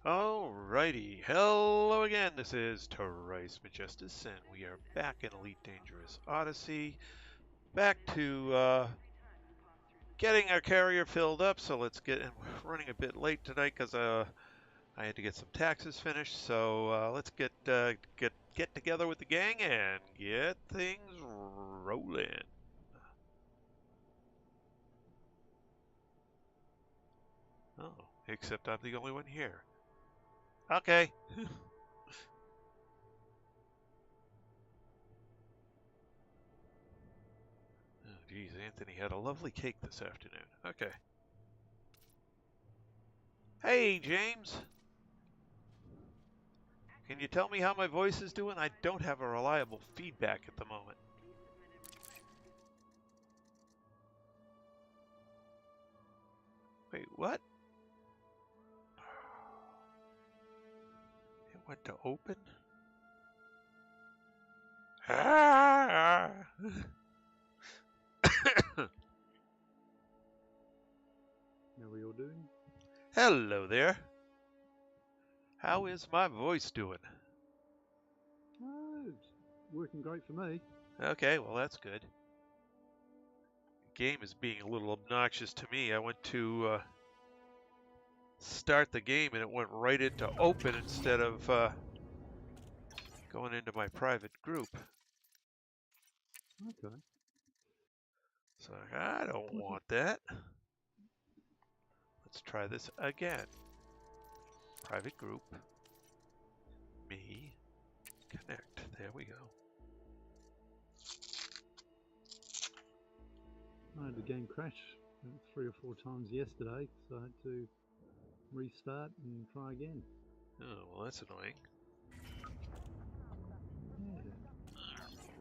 Alrighty, hello again, this is Trice Majestus, and we are back in Elite Dangerous Odyssey, back to getting our carrier filled up, so let's get, and we're running a bit late tonight because I had to get some taxes finished, so let's get together with the gang and get things rolling. Oh, except I'm the only one here. Okay. Oh, geez, Anthony had a lovely cake this afternoon. Okay. Hey, James. Can you tell me how my voice is doing? I don't have a reliable feedback at the moment. Wait, what? It went to open? Ah! How are we all doing? Hello there. How is my voice doing? Oh, it's working great for me. Okay, well that's good. The game is being a little obnoxious to me. I went to start the game and it went right into open instead of going into my private group. Okay. So I don't want that. Let's try this again. Private group. Me. Connect. There we go. I had the game crash 3 or 4 times yesterday, so I had to restart and try again. Oh, well that's annoying. Yeah.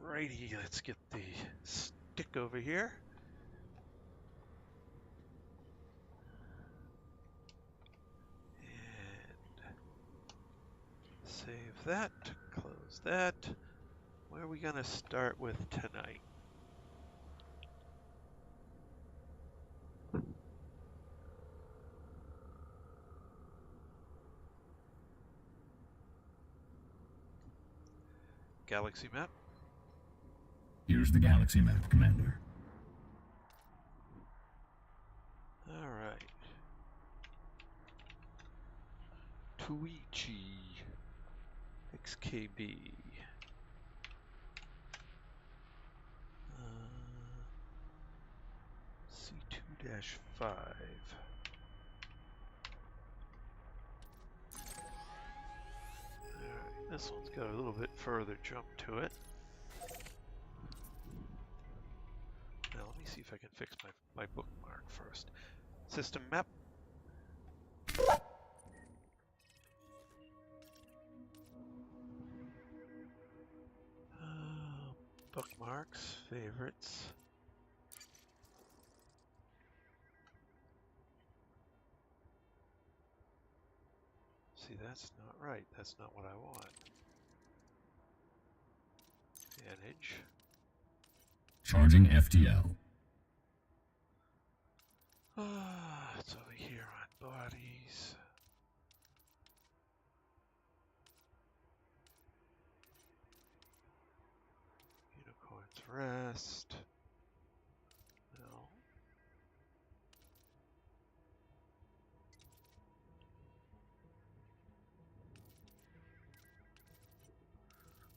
Alrighty, let's get the stick over here. And save that, close that. Where are we gonna start with tonight? Galaxy map? Here's the galaxy map, Commander. Alright. Tuichi. XKB. C2-5. Alright, this one's got a little bit further jump to it. Now let me see if I can fix my bookmark first. System map. Bookmarks, favorites. See, that's not right. That's not what I want. Manage. Charging FTL. It's over here on bodies. Unicorn's Rest. No.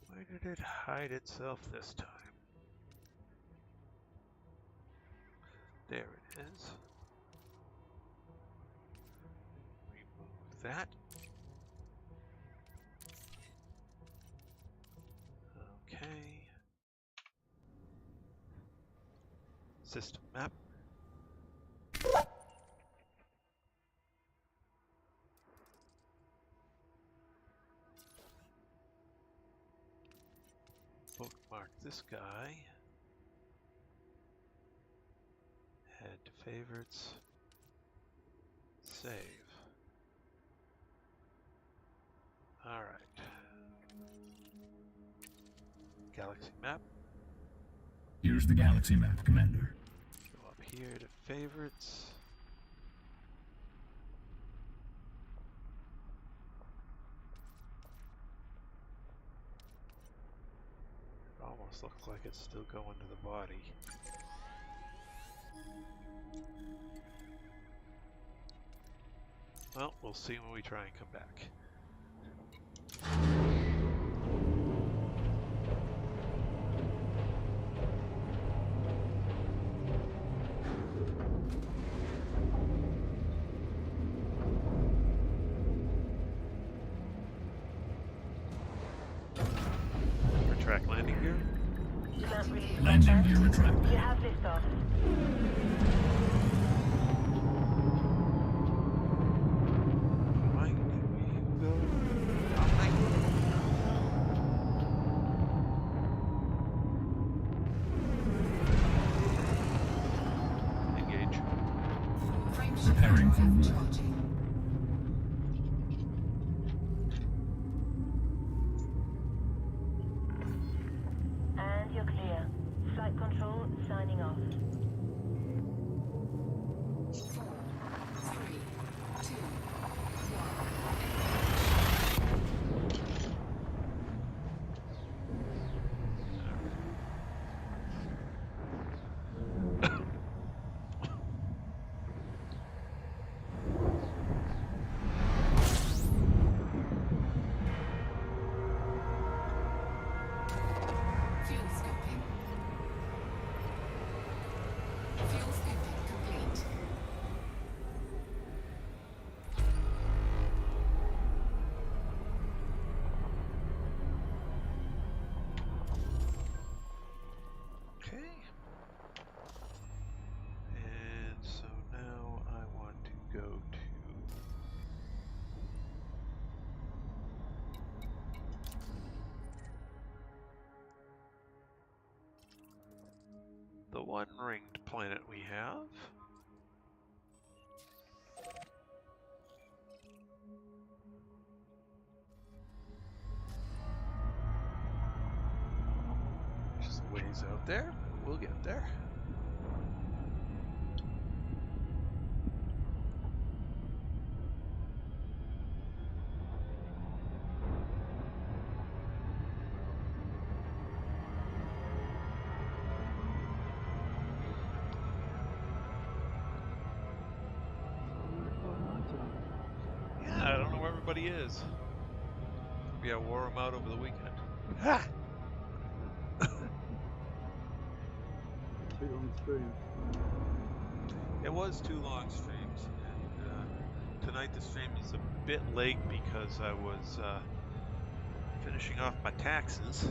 Why did it hide itself this time? There it is. Remove that. Okay. System map. Bookmark this guy. Head to favorites. Save. Alright. Galaxy map. Here's the galaxy map, Commander. Go up here to favorites. look like it's still going to the body. Well, we'll see when we try and come back. Retract landing gear. Landing gear retracted. You have liftoff. Preparing for war. And you're clear. Flight control signing off. 4, 3, 2, 1. Fuel scoping. Fuel scoping complete. Okay. And so now I want to go to the one ringed planet we have. Which is a ways out there, but we'll get there. Yeah, I don't know where everybody is. Maybe I wore them out over the weekend. Ha! Too long stream. It was 2 long streams, and tonight the stream is a bit late because I was finishing off my taxes.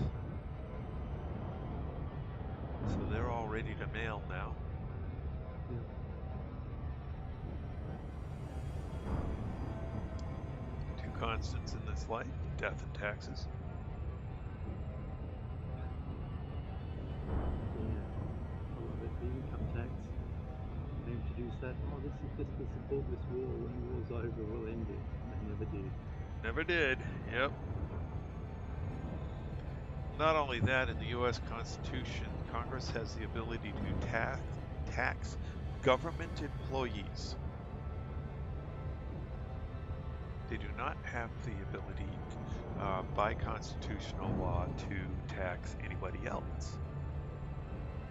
So they're all ready to mail now. Yeah. Two constants in this life, death and taxes. Yeah. I love it. The income tax. They introduced that. Oh, this is just to support this war. When the war's over, we'll end it. They never did. Never did, yep. Not only that, in the U.S. Constitution, Congress has the ability to tax government employees. They do not have the ability, by constitutional law, to tax anybody else.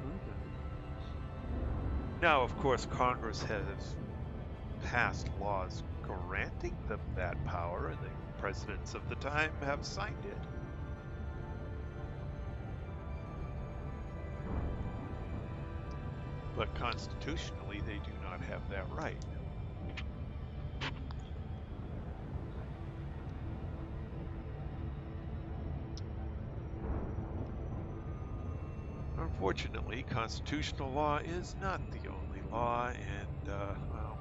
Okay. Now, of course, Congress has passed laws granting them that power, and the presidents of the time have signed it. But constitutionally, they do not have that right. Unfortunately, constitutional law is not the only law, and well,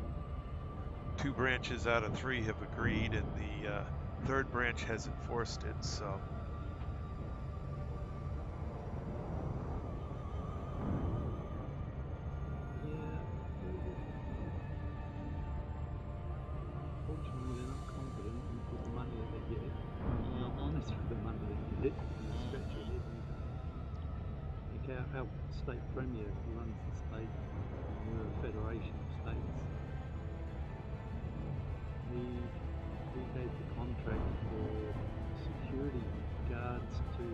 2 branches out of 3 have agreed, and the 3rd branch has enforced it, so. Yeah. Fortunately, they're not confident with the money that they get. They're not honest with the money that they get. And they scratch your head. Like our state premier runs the state, and we're a federation of states. He gave the contract for security guards to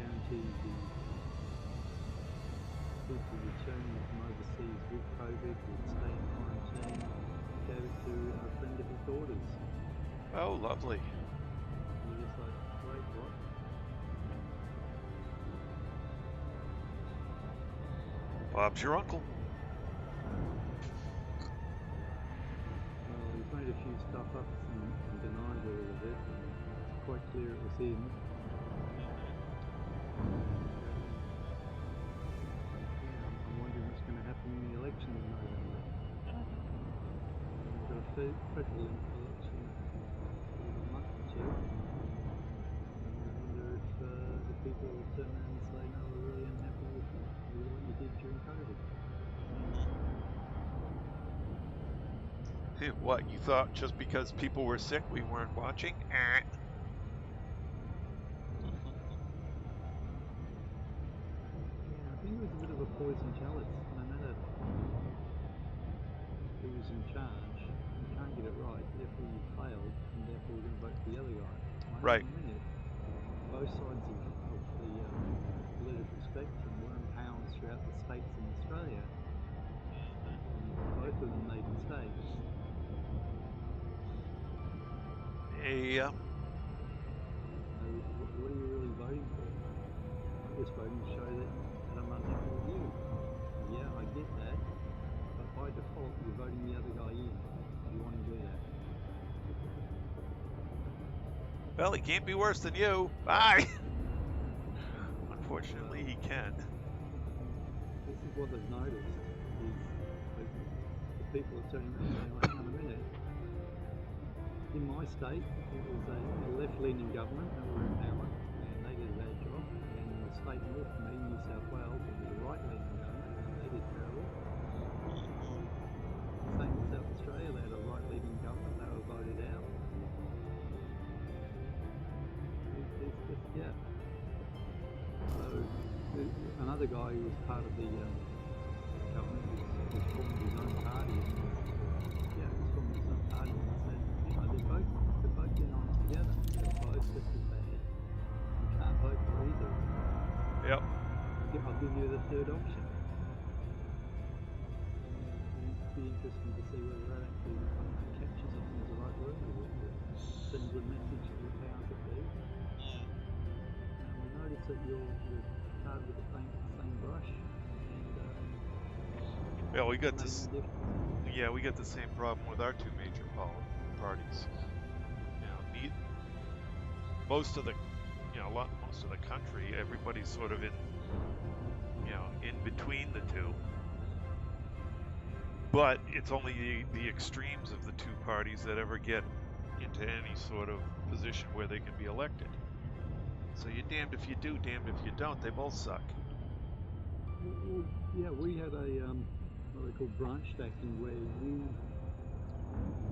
guarantee the people returning from overseas with COVID would stay in quarantine, gave it to a friend of his daughter's. Oh, lovely. You're just like, wait, what? Bob's your uncle. Well, he's made a few stuff-ups and denied all of it. It's quite clear it was him. I'm wondering what's going to happen in the election in November. We've got a federal election in a month or two. And I wonder if the people will turn around and say, no, we're really unhappy with what you did during COVID. What, you thought just because people were sick we weren't watching? Yeah, I think it was a bit of a poison chalice. No matter who was in charge, you can't get it right, therefore you failed, and therefore we're going to vote for the other guy. Well, Right. hang on a minute. Both sides of the political spectrum were in powers throughout the states in Australia, and both of them made mistakes. Yeah. So what are you really voting for? I'm just voting to show that I'm unhappy with you. Yeah, I get that, but by default you're voting the other guy in. You want to do that. Well, he can't be worse than you. Bye. Unfortunately, he can. This is what they've noticed, is like, the people are turning around and saying, like, hang on a minute. In my state, it was a left-leaning government that were in power, and they did a bad job. And in the state north of me, New South Wales, it was a right-leaning government, and they did terrible. Same in South Australia, they had a right-leaning government, they were voted out. It's just, yeah. So, another guy who was part of the government was formed his own party, and he's formed his own party, and said, you know, they're both in on together. They're both just as bad. You can't vote for either. Yep. I'll give you the third option. And it'd be interesting to see whether that actually captures, I think is the right word, or sends a message to the powers that be. We notice that you're tarred with the same brush, and Yeah, we got made this. no difference. Yeah, we got the same problem with our two major parties. Most of the, most of the country, everybody's sort of in between the two. But it's only the extremes of the two parties that ever get into any sort of position where they can be elected. So you're damned if you do, damned if you don't. They both suck. Well, yeah, we had a what they call branch stacking, where you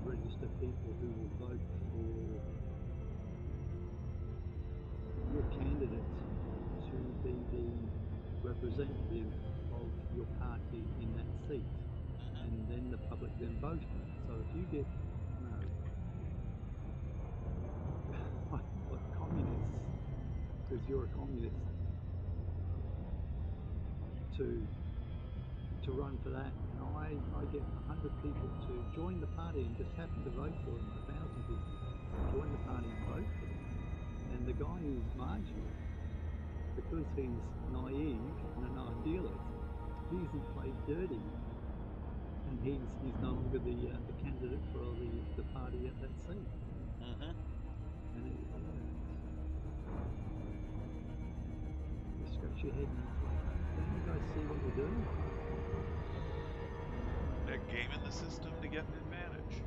register people who will vote for your candidate to be the representative of your party in that seat, and then the public then vote on it. So if you get, like communists, because you're a communist, to run for that, and I get 100 people to join the party and just happen to vote for them, 1,000 people join the party and vote for them, and the guy who's marginal, because he's naive and an idealist, he isn't played dirty, and he's no longer the candidate for the party at that seat. And you scratch your head and it's like, don't you guys see what you're doing? They're gaming the system to get an advantage.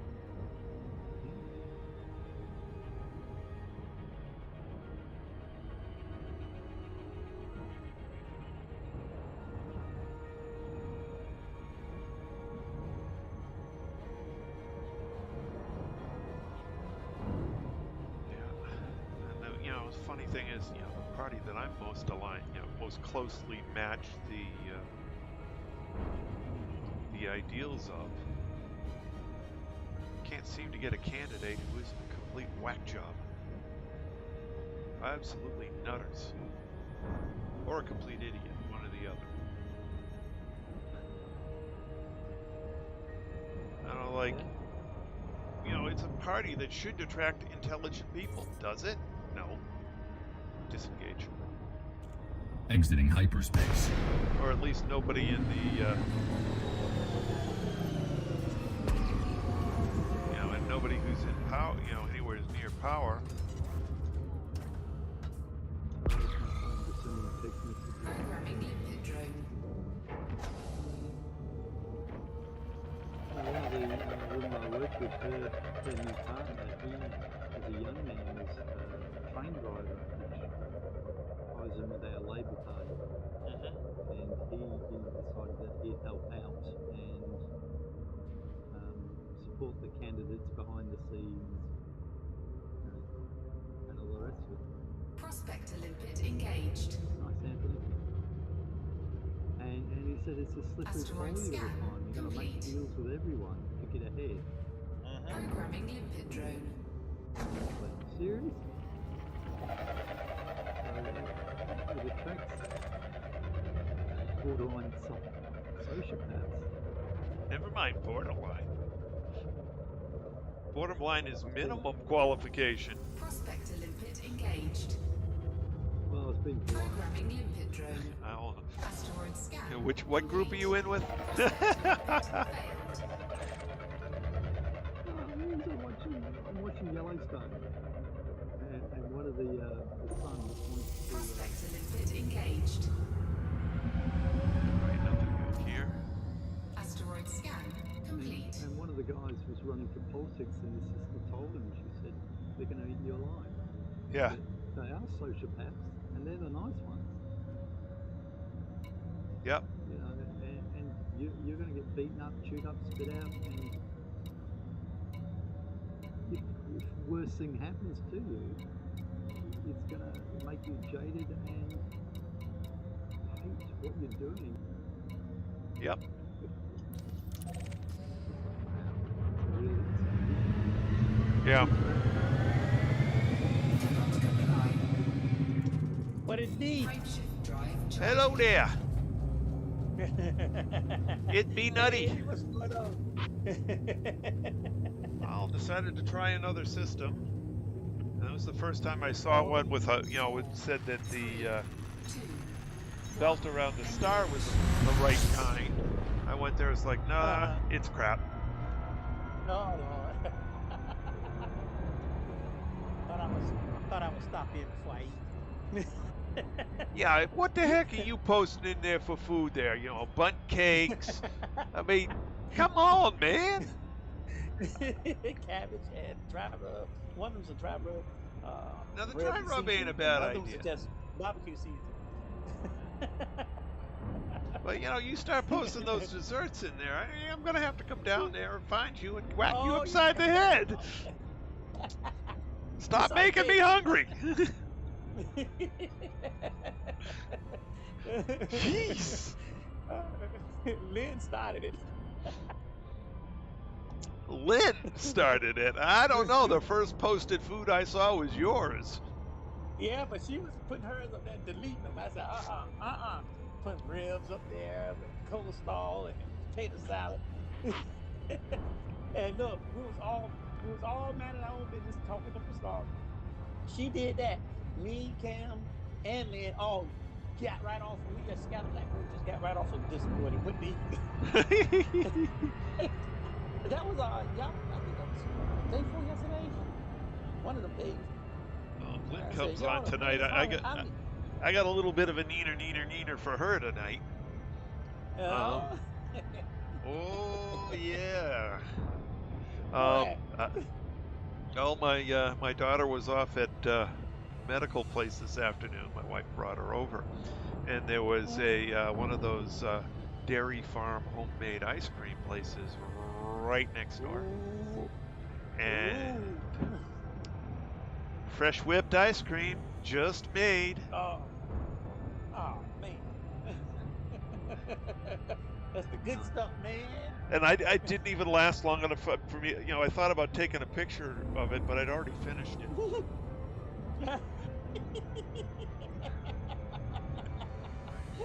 The funny thing is, the party that I'm most aligned, most closely match the ideals of, can't seem to get a candidate who isn't a complete whack job. Absolutely nutters. or a complete idiot, one or the other. I don't know, like, you know, it's a party that should attract intelligent people. Does it? No. Disengage. Exiting hyperspace. Or at least nobody in the, you know, and nobody who's in power, you know, anywhere near power. Programming limpet drone. One of the women I worked with, her new partner, he, as a young man, was a train driver, which I was in with our Labour Party, and he decided that he'd help out and support the candidates behind the scenes, and all the rest of it. Prospector limpet engaged. Nice, Anthony. And he said it's a slippery Asteroid pole all the scan time. You've got to make complete. deals with everyone to get ahead. Programming limpet drone. But serious? So it attracts borderline sociopaths. Never mind borderline. Borderline is minimum qualification. Prospector limpet engaged. Well, I was being polite. Programming limpet drone. I don't know. Asteroid scan. What group are you in with? I'm watching Yellowstone, and one of the sons wants to. Prospector limpet engaged. Right, nothing good here. Asteroid scan complete. And one of the guys was running for politics, and his sister told him, she said, they're going to eat you alive. Yeah. But they are sociopaths, and they're the nice ones. Yep. You know, and you're going to get beaten up, chewed up, spit out, and if worse thing happens to you, it's going to make you jaded and hate what you're doing. Yep. Yeah. What it need? Frameshift drive charged. Hello there. It be nutty. What's going on? I decided to try another system. That was the first time I saw one with a, you know, it said that the belt around the star was the right kind. I went there, it's like, nah, it's crap. No, no. thought I would stop in before I eat. Yeah, what the heck are you posting in there for food there? You know, bundt cakes. I mean, come on, man. Cabbage and dry rub. One of them's a dry rub. Now, the dry rub ain't a bad idea. idea. Just barbecue season. But, you know, you start posting those desserts in there, I'm going to have to come down there and find you and whack you upside the head. Stop making me hungry. Jeez. Lynn started it. Lynn started it. I don't know. The first posted food I saw was yours. Yeah, but she was putting hers up there, deleting them. I said, putting ribs up there with coleslaw and potato salad. And look, we was all minding our own business, talking up a star. She did that. Me, Cam, and Lynn all got right off. We just scattered like we just got right off of this morning with me. That was y'all. I think that was day before yesterday. One of the days. Well, Lynn comes on tonight. I got a little bit of a neener for her tonight. Oh yeah. My daughter was off at medical place this afternoon. My wife brought her over, and there was a one of those dairy farm homemade ice cream places right next door, and fresh whipped ice cream just made. Oh man. That's the good stuff, man. And I didn't even last long enough for me. You know, I thought about taking a picture of it, but I'd already finished it.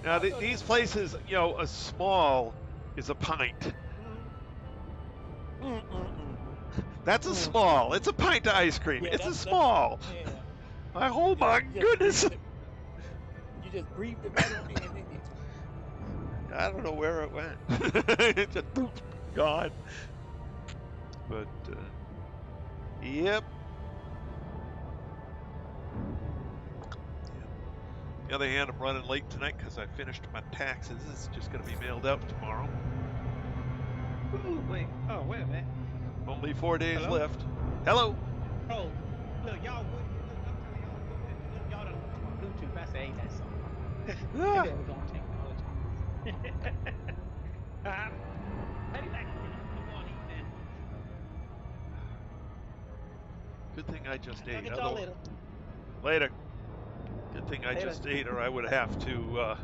Now, these places, you know, a small is a pint. That's a small. It's a pint of ice cream. Yeah, it's a that's small. yeah. Oh my goodness. You just breathed it right on in, didn't you? I don't know where it went. It just boop, gone. But yep. On the other hand, I'm running late tonight because I finished my taxes. It's just going to be mailed out tomorrow. Ooh, wait. Oh, wait a minute. Only 4 days Hello? left. Hello. Oh, look, y'all. Look, I'm telling y'all. Look, y'all done lost my Bluetooth. I say, ain't that something? Ah. That was on technology. Ready back. I'm going to eat then. Good thing I just I'll ate. get y'all later. Later. Good thing I Later. just ate, or I would have to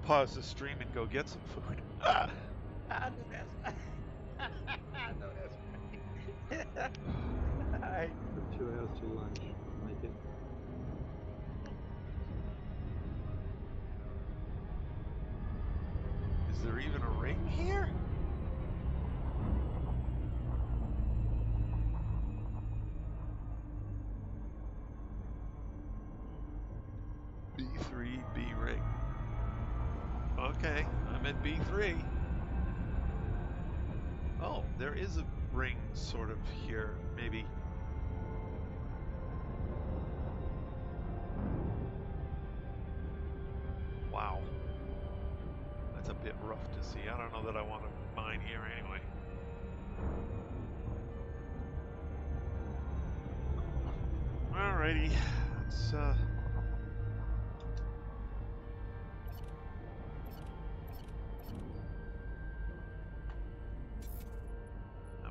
pause the stream and go get some food. Ah. I know that's right. I know that's right. All right. Got 2 hours till lunch. Make it. Is there even a ring here? B3, B ring. Okay, I'm at B3. Oh, there is a ring sort of here, maybe. Wow. That's a bit rough to see. I don't know that I want to mine here anyway. Alrighty. Let's how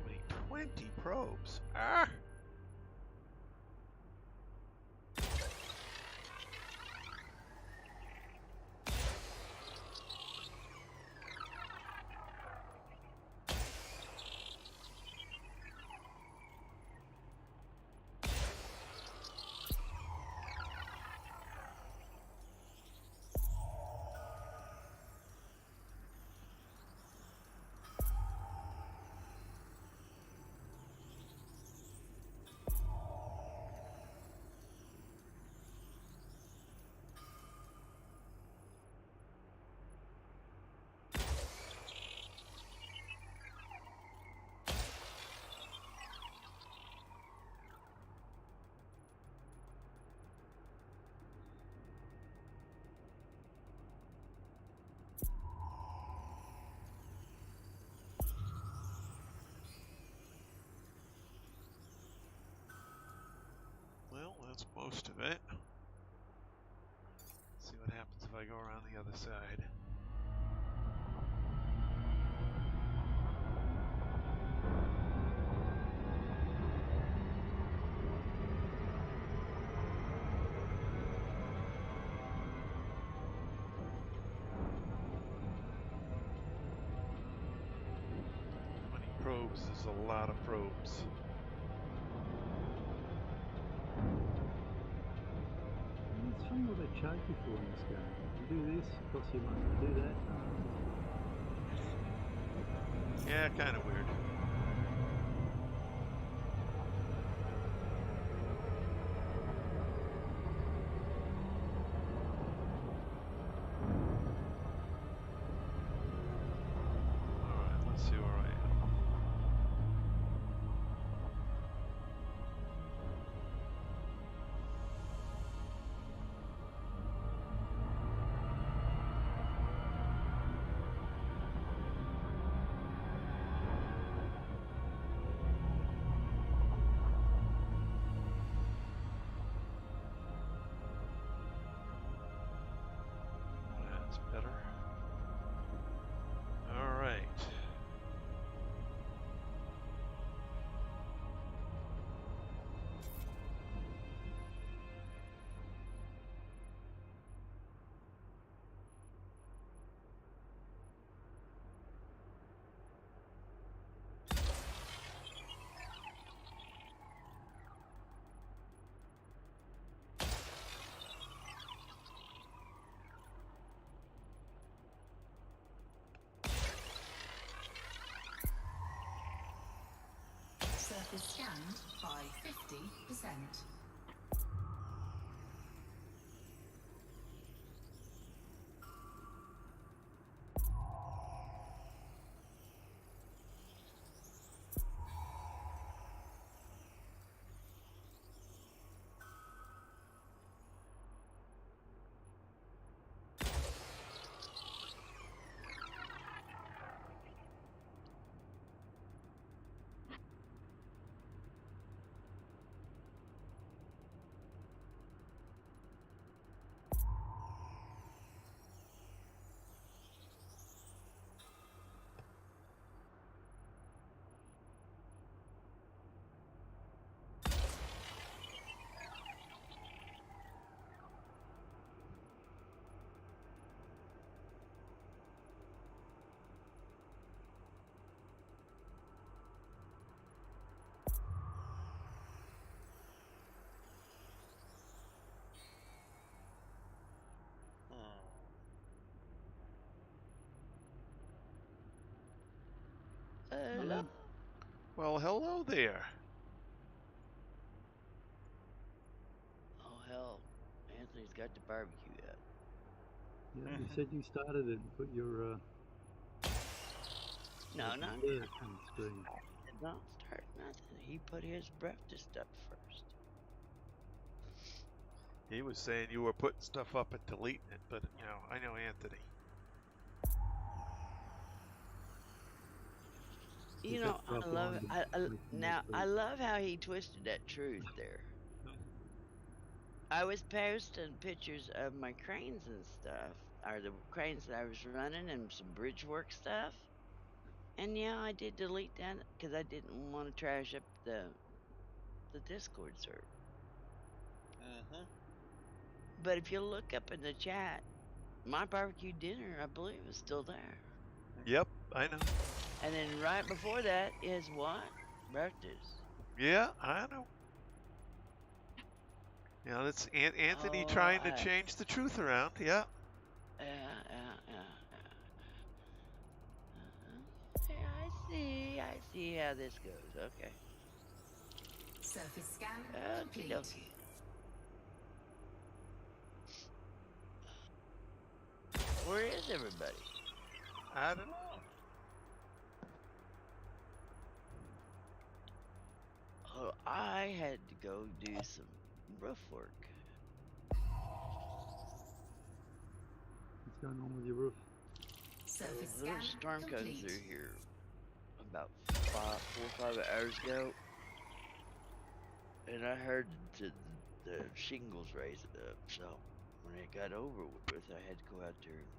many? 20 probes. Ah! Well, that's most of it. See what happens if I go around the other side. How many probes is a lot of probes. It's funny what they charge you for in this game. You do this, it costs you money. You do that. Yeah, kind of weird. Alright, let's see where I am. Surface scanned by 50%. Hello. Well, hello there. Oh hell, Anthony's got the barbecue yet. Yeah, you said you started it and put your No, dessert no, on the screen. did not start nothing. He put his breakfast up first. He was saying you were putting stuff up and deleting it, but you know, I know Anthony. You Is know, that I love it. propaganda? Now I love how he twisted that truth there. I was posting pictures of my cranes and stuff, or the cranes that I was running and some bridge work stuff. And yeah, I did delete that because I didn't want to trash up the Discord server. But if you look up in the chat, my barbecue dinner, I believe, is still there. Yep, I know. And then right before that is what? Breakfast. Yeah, I know. You know, it's Anthony trying to change the truth around. Yeah. Yeah. Yeah, I see how this goes. Okay. Surface scan Okie complete. dokie. Where is everybody? I don't know. Oh, I had to go do some roof work. What's going on with your roof? Surface There scan was a storm coming complete. through here about 4 or 5 hours ago, and I heard the shingles raise it up. So when it got over with, I had to go out there and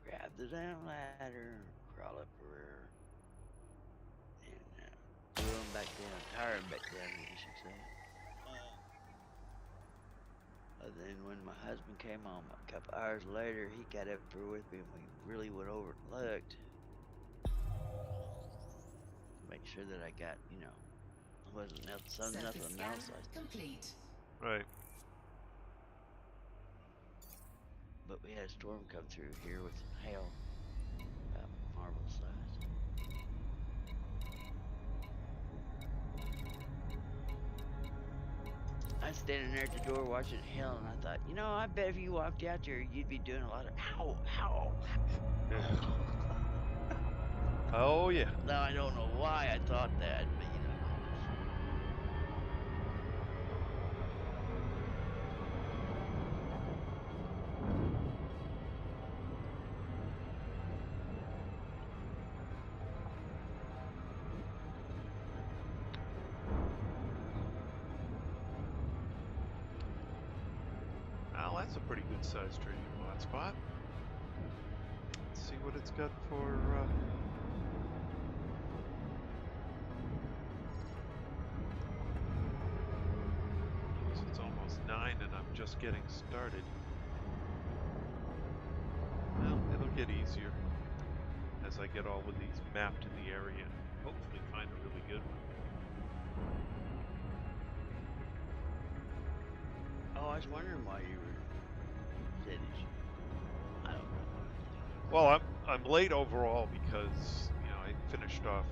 grab the down ladder, crawl up around, and wheel them back down, tire them back down, I guess you'd say. And then when my husband came home a couple hours later, he got up there with me, and we really went over and looked. Make sure that I got, you know, wasn't Surface nothing scan else. complete. Right. But we had a storm come through here with some hail, about marble size. I was standing there at the door watching hail, and I thought, you know, I bet if you walked out there, you'd be doing a lot of ow. Oh yeah. Now I don't know why I thought that, but you know. Well, that's a pretty good sized Tritium hotspot. Let's see what it's got for. It's almost 9 and I'm just getting started. Well, it'll get easier as I get all of these mapped in the area and hopefully find a really good one. Oh, I was wondering why you were saying that I don't know. Well, I'm late overall because, you know, I finished off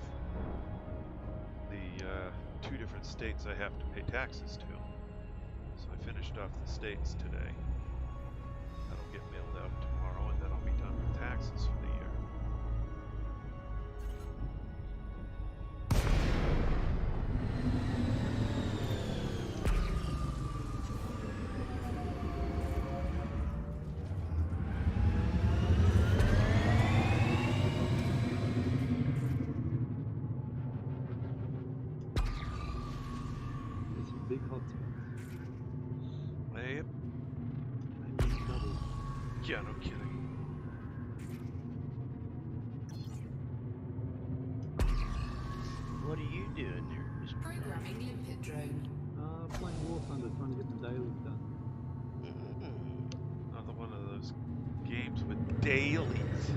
the 2 different states I have to pay taxes to. So I finished off the states today. That'll get mailed out tomorrow, and then I'll be done with taxes for the year. There's some big hotspots. Yep. Maybe double. Yeah, no kidding. What are you doing there, Mr. Programming limpet drone. Playing War Thunder, trying to get the dailies done. Another one of those games with dailies.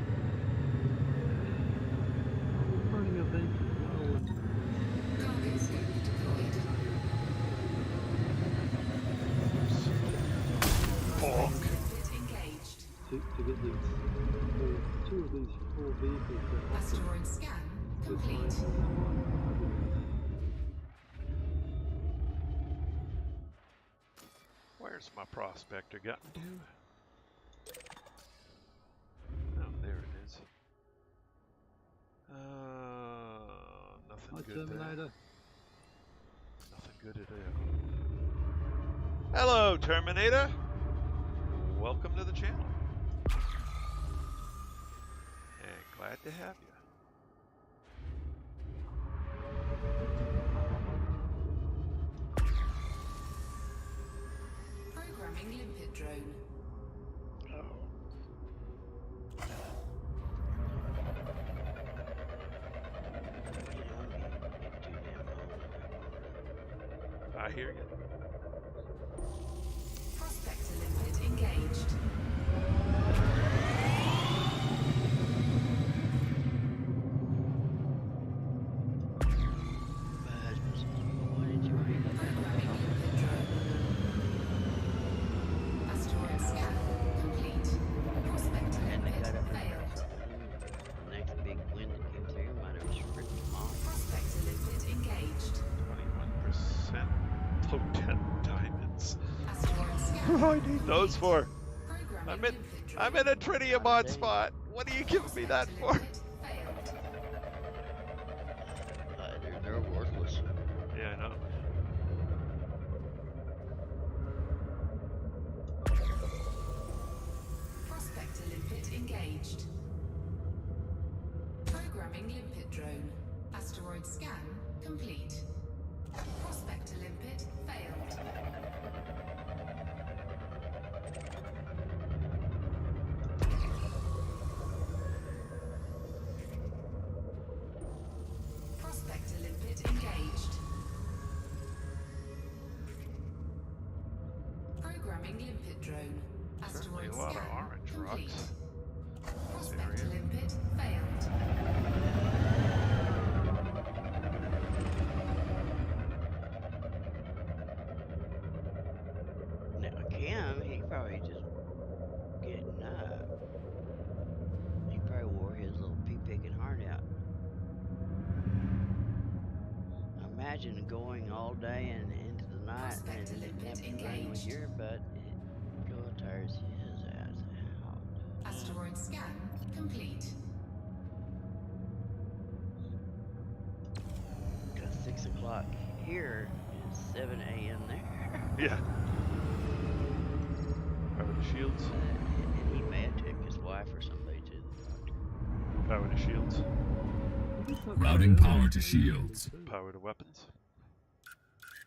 Running event as well. Cargo scope deployed. Bonk. Limpet engaged. To get these two of these 4 vehicles that Asteroid scan complete. Where's my prospector gotten to? Oh, there it is. Nothing Hi, good Terminator. there. Nothing good at all. Hello, Terminator. Welcome to the channel. And glad to have you. Programming limpet drone. I hear you. Prospector limpet engaged. Why did you bring that Programming limpet drone. Asteroid scan complete. Prospector And they got limpet up failed. the next big wind that came through might have stripped them off. Prospector limpet engaged. 21% low 10 diamonds. Asteroid scan. What do I need those for? Programming I'm in a Tritium on spot. What are you giving me that for? They're worthless. Yeah, I know. Prospector limpet engaged. Programming limpet drone. Asteroid scan complete. Prospector limpet failed. Prospector limpet engaged. Programming limpet drone. Certainly Asteroid a lot of scan orange complete. rocks. Prospector area. limpet failed. Now, Kim, he probably just getting up. He probably wore his little pea-picking heart out. Imagine going all day and into the night Prospector and limpet having to run with engaged. your butt. It go tires his ass out. Asteroid scan complete. Got 6 o'clock here and 7 a.m. there. Yeah. Power to shields. And he may have took his wife or somebody to the doctor. Power to shields. Routing power to shields. Power to weapons.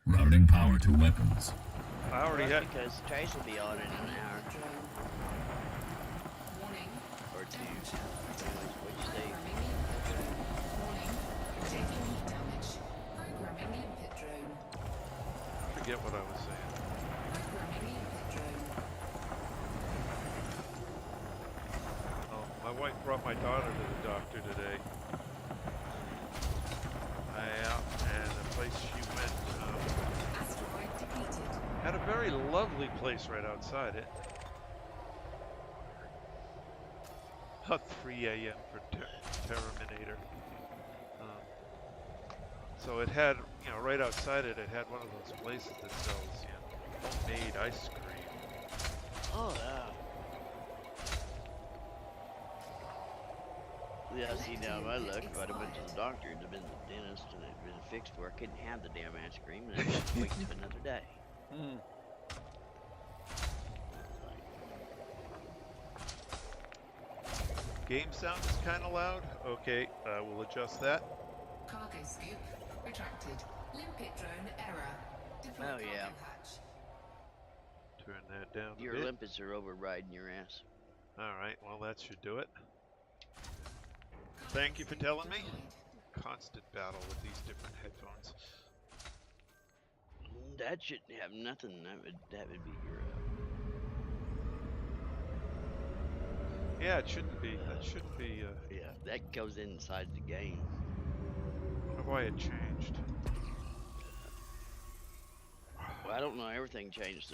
Routing power to weapons. I already That's had. because Trace will be on in an hour Drone. Warning. or two. Temperature Anyways, what'd you say? Programming limpet drone. Warning. Taking heat damage. Programming limpet drone. Forget what I was saying. Programming limpet drone. Oh, my wife brought my daughter to the doctor today. And the place she went Asteroid depleted. had a very lovely place right outside it. About 3 a.m. for Terminator. So it had, you know, right outside it, it had one of those places that sells, you know, homemade ice cream. Oh, yeah. Yeah, see, now my luck, if I'd have went to the doctor, it'd have been the dentist, and it'd been fixed where I couldn't have the damn ice cream, and I'd have to wait till another day. Game sound is kind of loud. Okay, we'll adjust that. Cargo scoop retracted. Limpet drone error. Deploy Oh, cargo yeah. hatch. Turn that down a Your bit. limpets are overriding your ass. All right, well, that should do it. Thank you for telling me. Constant battle with these different headphones. That shouldn't have nothing. That would be your. Yeah, it shouldn't be. That shouldn't be. Yeah, that goes inside the game. I wonder why it changed. Well, I don't know. Everything changed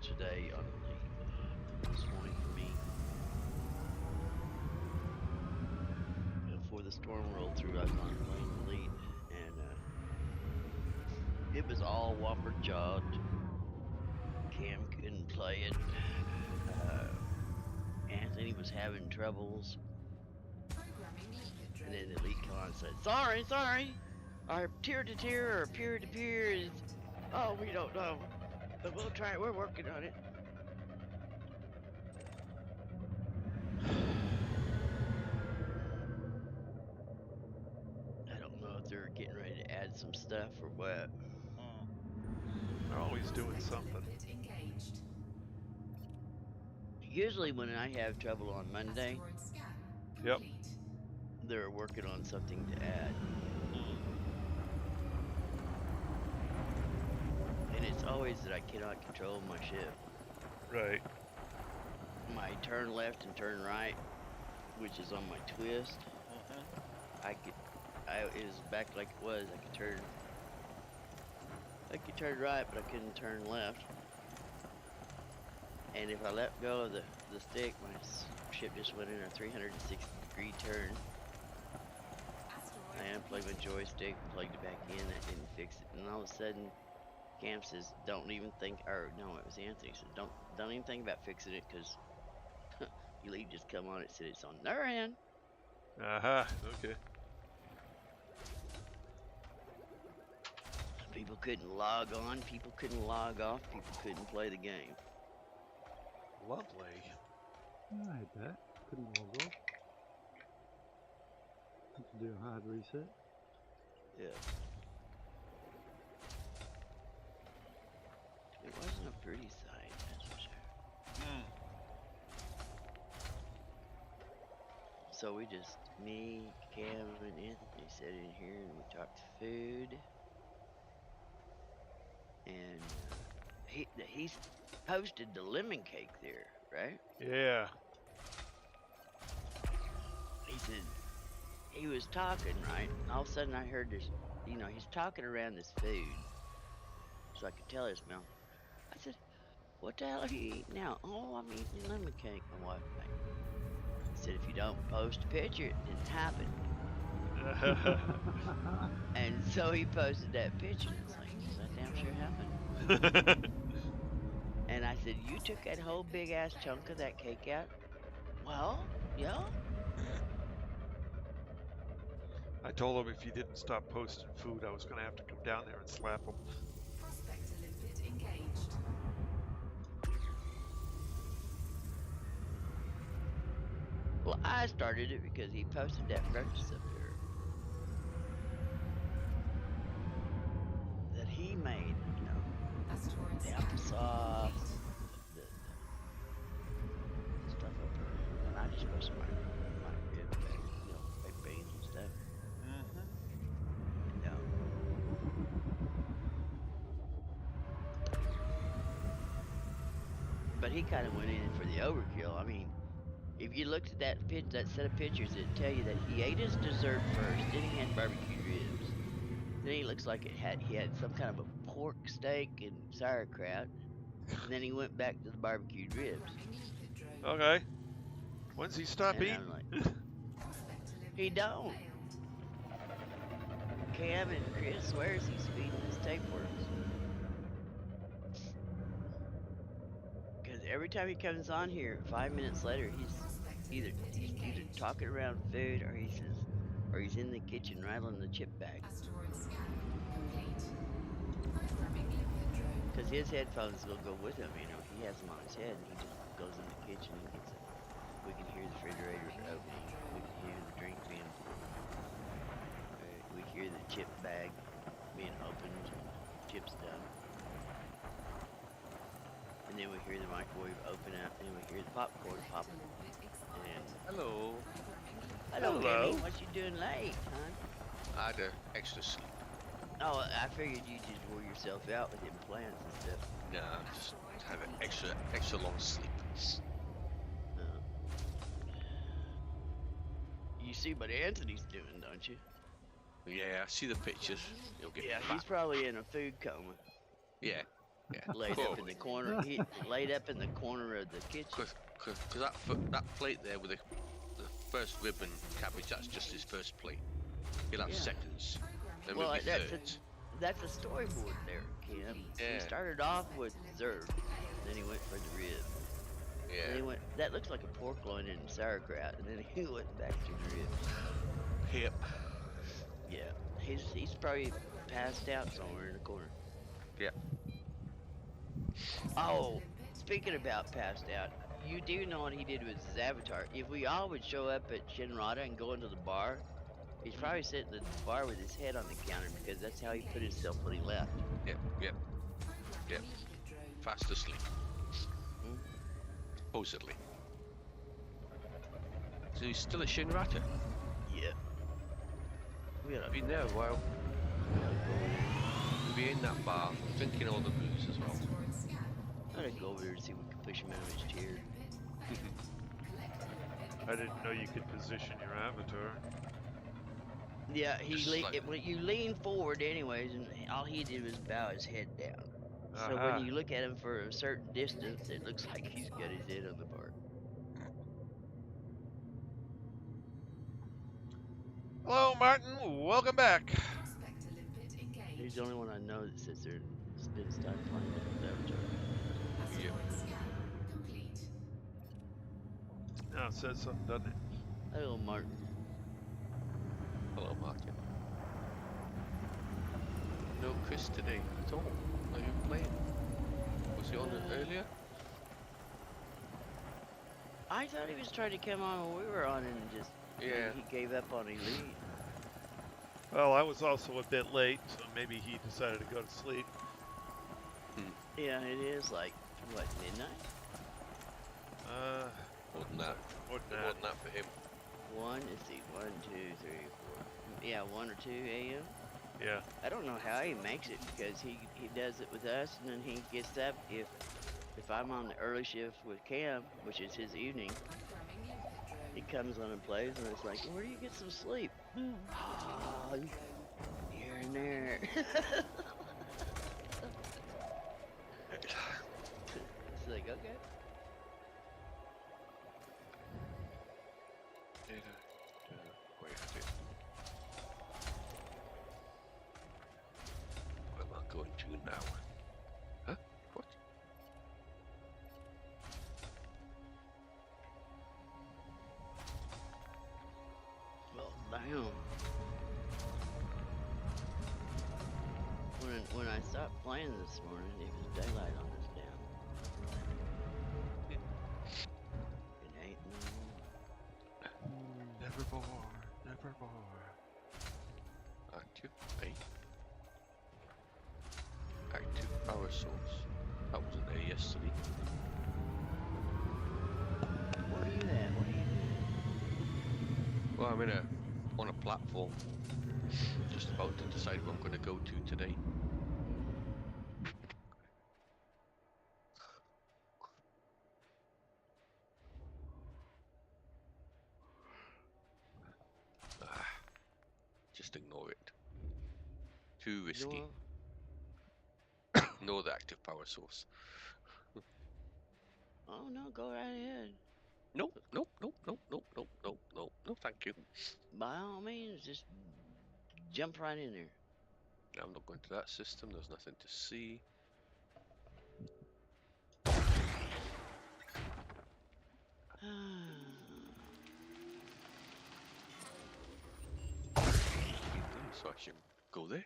today on this morning for me. Before the storm rolled through, I was on playing Elite, and it was all whopper jawed. Cam couldn't play it. Anthony was having troubles. And then Elite came on and said, sorry. Our tier-to-tier or peer-to-peer is... Oh, we don't know. But we'll try it. We're working on it. I don't know if they're getting ready to add some stuff or what. They're always doing something. Usually when I have trouble on Monday, Yep. they're working on something to add. And it's always that I cannot control my ship. Right. My turn left and turn right, which is on my twist. It was back like it was. I could turn right, but I couldn't turn left. And if I let go of the stick, my ship just went in a 360-degree turn. I unplugged my joystick, plugged it back in, that didn't fix it. And all of a sudden, Cam says, don't even think, or no, it was Anthony said, don't even think about fixing it, because you just come on, it said it's on their end. Okay. People couldn't log on, people couldn't log off, people couldn't play the game. Lovely. I had that. Couldn't log off. Had to do a hard reset. Yeah. It wasn't a pretty sight, that's for sure. So we just, me, Cam, and Anthony sat in here and we talked food. And he's posted the lemon cake there, right? Yeah. He said, he was talking, right? All of a sudden I heard this, he's talking around this food. So I could tell his mouth. I said, what the hell are you eating now? Oh, I'm eating lemon cake. My wife, he said, if you don't post a picture, it didn't happen. And so he posted that picture, and it's like, that damn sure happened. And I said, you took that whole big ass chunk of that cake out? Well, yeah. I told him if he didn't stop posting food, I was going to have to come down there and slap him. Prospector limpet engaged. Well, I started it because he posted that breakfast up there that he made, the applesauce, the stuff up there, and I just posted my rib, baked beans and stuff. But he kind of went in for the overkill. I mean, if you looked at that set of pictures, it'd tell you that he ate his dessert first, then he had barbecued ribs. Then he looks like he had some kind of a pork steak and sauerkraut, and then he went back to the barbecued ribs. Okay. When's he stop And eating? I'm like, he don't. Cam and Chris swears he's feeding his tapeworms. Because every time he comes on here, 5 minutes later, he's either talking around food or he's in the kitchen rattling the chip bag. Asteroid scan complete. Programming limpet drone. Because his headphones will go with him, you know. He has them on his head and he just goes in the kitchen and gets it. We can hear the refrigerator opening. We can hear the drink being poured. We hear the chip bag being opened, chips done. And then we hear the microwave open up, and we hear the popcorn pop. And Hello. hello, Hello. Emmy. What you doing late, huh? I had extra sleep. Oh, I figured you just wore yourself out with implants and stuff. Nah, just had an extra long sleep. You see what Anthony's doing, don't you? Yeah, I see the pictures. He'll get Yeah, fat. he's probably in a food coma, Yeah. laid up in Probably. the corner. He laid up in the corner of the kitchen. Cause that plate there with the first rib and cabbage, that's just his first plate. He'll have Yeah. seconds. Then Well, maybe thirds. that's a storyboard there, Kim. He Yeah. started off with dessert, then he went for the rib. Then Yeah. he went. That looks like a pork loin and sauerkraut, and then he went back to the ribs. Yep. Yeah, he's probably passed out somewhere in the corner. Yep. Oh, speaking about passed out, you do know what he did with his avatar. If we all would show up at Shinrada and go into the bar, he's probably sitting at the bar with his head on the counter because that's how he put himself when he left. Yep. Fast asleep. Supposedly. So he's still at Shinrata. Yeah. We gotta Been there a while. We'll be in that bar, drinking all the booze as well. go over there and see if we can push him out of his chair. I didn't know you could position your avatar. Yeah, Just when you lean forward anyways, and all he did was bow his head down. So Aha. when you look at him for a certain distance, it looks like he's got his head on the bar. Hello, Martin. Welcome back. He's the only one I know that sits there and spends time playing with his avatar. Oh, it says something, doesn't it? Hello, Martin. Hello, Martin. No Chris today at all. Are you playing? Was he on it earlier? I thought he was trying to come on when we were on and just Yeah. he gave up on Elite. Well, I was also a bit late, so maybe he decided to go to sleep. Yeah, it is like what, midnight? More than that. More than More that. than that for him. Let's see, 1, 2, 3, 4. Yeah, 1 or 2 a.m. Yeah. I don't know how he makes it because he does it with us and then he gets up if I'm on the early shift with Cam, which is his evening. He comes on and plays and it's like, where do you get some sleep? Oh, here and there. It's like, okay. Wait a bit. Where am I going to now? Huh? What? Well, damn. When I stopped playing this morning, it was daylight on us down. It ain't no more. Nevermore, nevermore. Active 8. Active power source. That wasn't there yesterday. Where are you at? What are you doing? Well, I'm on a platform. Just about to decide what I'm going to go to today. Just ignore it. Too risky. Ignore the active power source. Oh no, go right ahead. Nope, no, thank you. By all means, just Jump right in there. I'm not going to that system. There's nothing to see. So I should go there.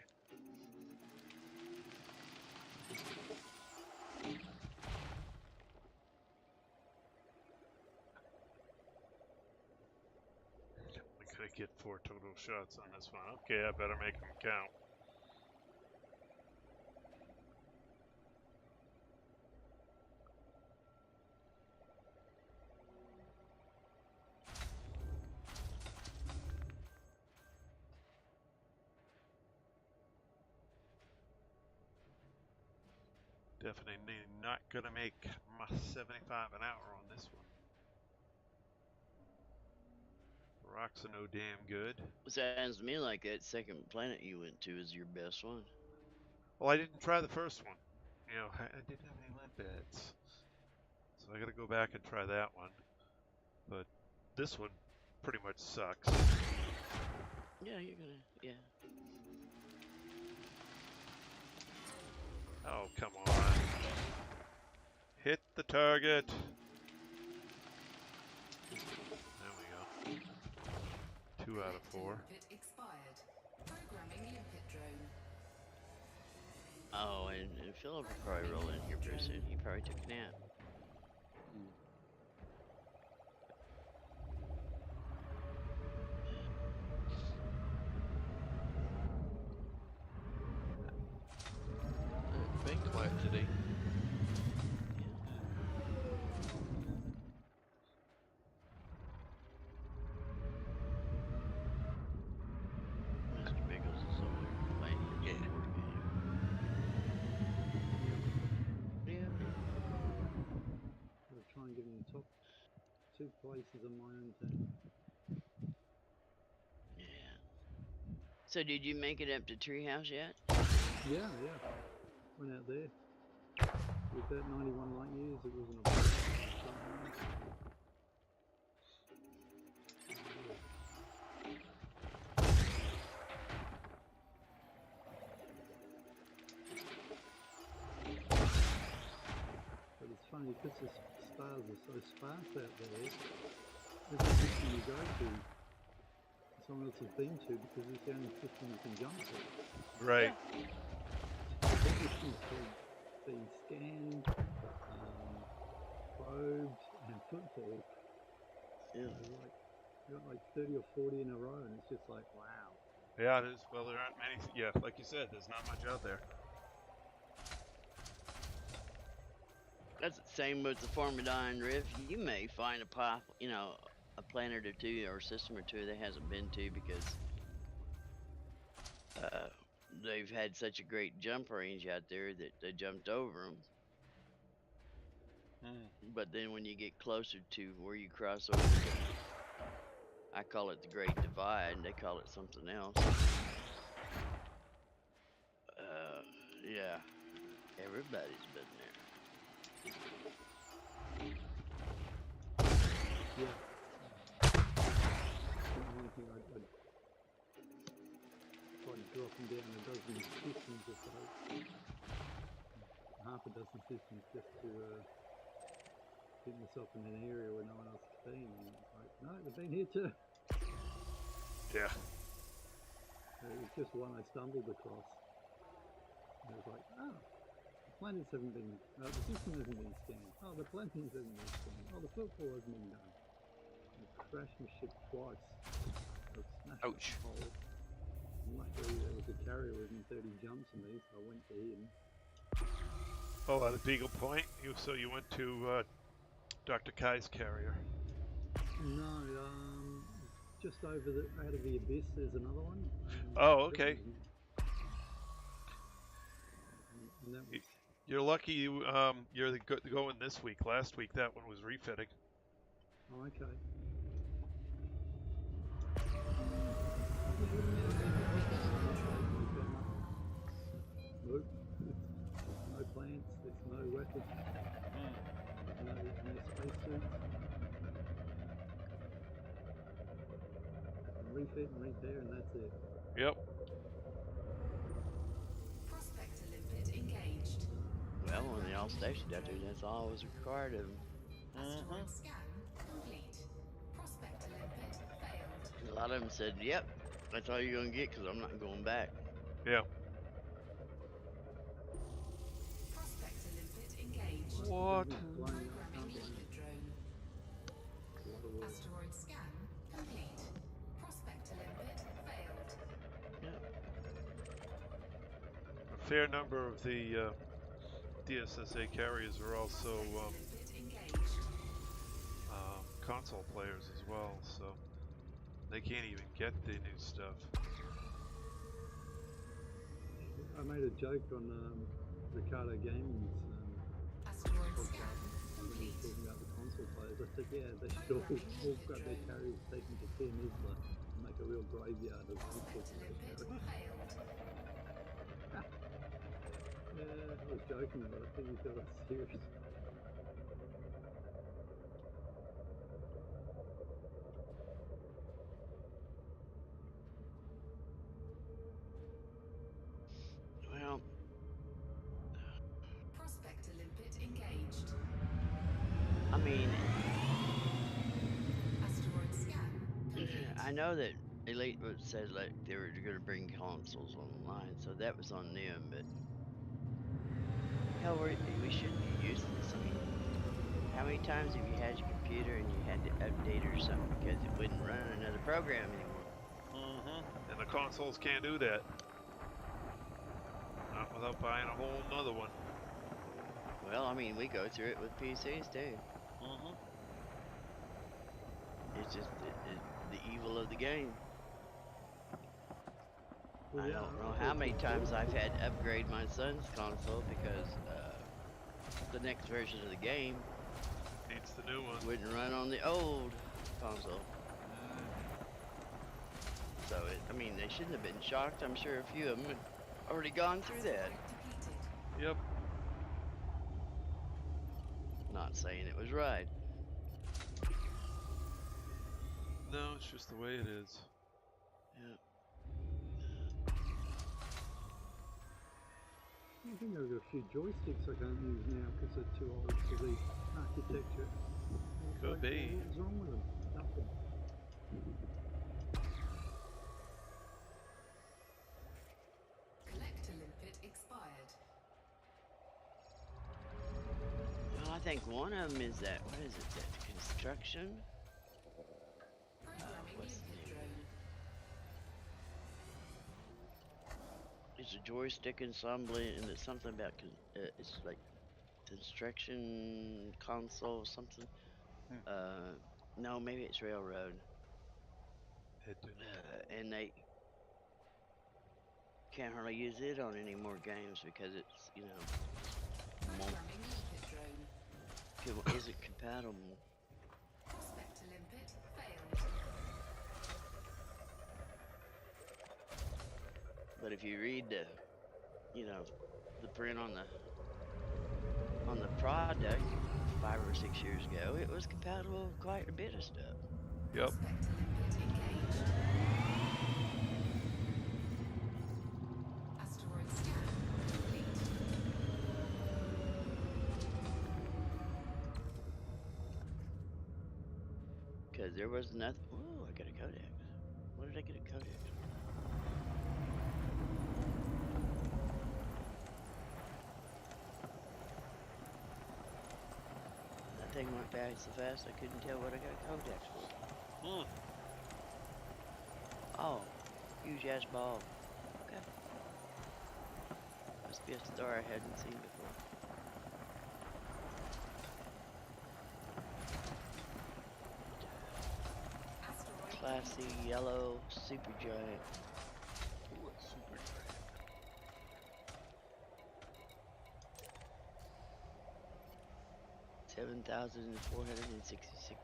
We gotta get 4 total shots on this one. Okay, I better make them count. Definitely not gonna make my 75 an hour on this one. Rocks are no damn good. Sounds to me like that second planet you went to is your best one. Well, I didn't try the first one. You know, I didn't have any limp beds. So I gotta go back and try that one. But this one pretty much sucks. Yeah, you're gonna, yeah. Oh, come on. Hit the target. There we go. 2 out of 4. Limpet expired. Programming limpet drone. Oh, and Philip will probably roll in here pretty soon. He probably took a nap. Been quiet today. Mr. Biggles is over there playing his Yeah. board game. Yeah. I'll try and get in the top 2 places on my own team. Yeah. So did you make it up to Treehouse yet? Yeah. Went out there. With that 91 light years, it wasn't a bad. But it's funny because the stars are so sparse out there. Every system you go to, someone else has been to because it's the only system you can jump to. Right. Everything's being scanned, probed, and football. Yeah. You got like 30 or 40 in a row, and it's just like, wow. Yeah, it is. Well, there aren't many. Yeah, like you said, there's not much out there. That's the same with the Formidine Rift. You may find a pop, you know, a planet or two or system or two that hasn't been to because they've had such a great jump range out there that they jumped over them. But then when you get closer to where you cross over, I call it the Great Divide, and they call it something else. Yeah, everybody's been there. Yeah. One thing I'd try dropping down a dozen systems or so. Half a dozen systems just to get myself in an area where no one else has been. And it's like, no, they've been here too. Yeah. It was just one I stumbled across. And it was like, oh, the planets haven't been, the system hasn't been scanned. Oh, the planets haven't been scanned. Oh, the football hasn't been done. I crashed my ship twice. I smashed Ouch. the hole. And luckily there was a carrier within 30 jumps of me, so I went to him. Oh, at Beagle Point. So you went to Dr. Kai's carrier. No, just over out of the abyss, there's another one. Oh, okay. And that was, You're lucky you're going this week. Last week that one was refitting. oh, okay. Nope. No plants, there's no weapons, no spacesuits. I'm refitting hitting right there, and that's it. Yep. Prospector limpet engaged. Well, when they all stationed out there, that's all was required of them. Asteroid scan complete. Prospector limpet failed. And a lot of them said, "Yep, that's all you're gonna get, because I'm not going back." Yeah. Prospector limpet engaged. What? Flying up, Programming can't limpet drone. It's a lot of work. Asteroid scan complete. Prospector limpet failed. A fair number of the DSSA carriers are also Limpet engaged. console players as well, so they can't even get the new stuff. I made a joke on Ricardo Gaming's Asteroid podcast scan when he was complete. talking about the console players. I said, yeah, they should all grab their carriers, take them to Ken Isla, and make a real graveyard of console Prospector players. limpet failed. Yeah, I was joking, but I think he thought I was serious. Well, Prospector limpet engaged. I mean, Asteroid scan complete. I know that Elite said like they were going to bring consoles online, so that was on them. But hell, we shouldn't be using this. I mean, how many times have you had your computer and you had to update it or something because it wouldn't run another program anymore? And the consoles can't do that. Not without buying a whole nother one. Well, I mean, we go through it with PCs too. It's just the evil of the game. Well, I yeah, don't know how many times I've had to upgrade my son's console because the next version of the game Needs the new one. wouldn't run on the old console. So, I mean, they shouldn't have been shocked. I'm sure a few of them had already gone through that. Depleted. Yep. Not saying it was right. No, it's just the way it is. Yeah. I think I've got a few joysticks I can't use now because they're too old for the architecture. It's Could be. What's wrong with them? Nothing. Collector limpet expired. Well, I think one of them is that, what is it, that construction? Programming What's the limpet name? drone. It's a joystick assembly, and it's something about, it's like construction console something. No, maybe it's railroad. And they can't hardly use it on any more games because it's, you know, Programming limpet drone. isn't compatible. Prospector limpet failed. But if you read the, you know, the print on the product 5 or 6 years ago, it was compatible with quite a bit of stuff. Yep. Prospector limpet engaged. Asteroid scan complete. Because there was nothing. Oh, I got a codex. What did I get a codex? That thing went by so fast I couldn't tell what I got a codex for. Oh, huge ass ball. Okay. Must be a star I hadn't seen before. Asteroid Classy yellow supergiant. Ooh, a super giant. 7,466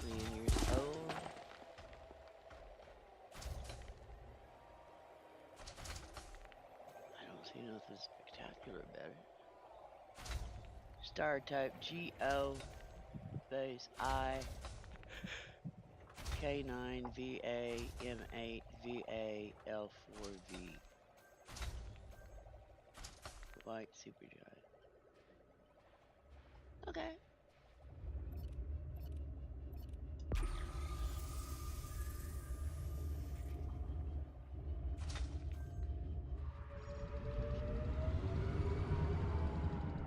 million years old. I don't see nothing spectacular about it. Star type GO base I K K9 VA M8 VA L4V. White Superdrive. Okay.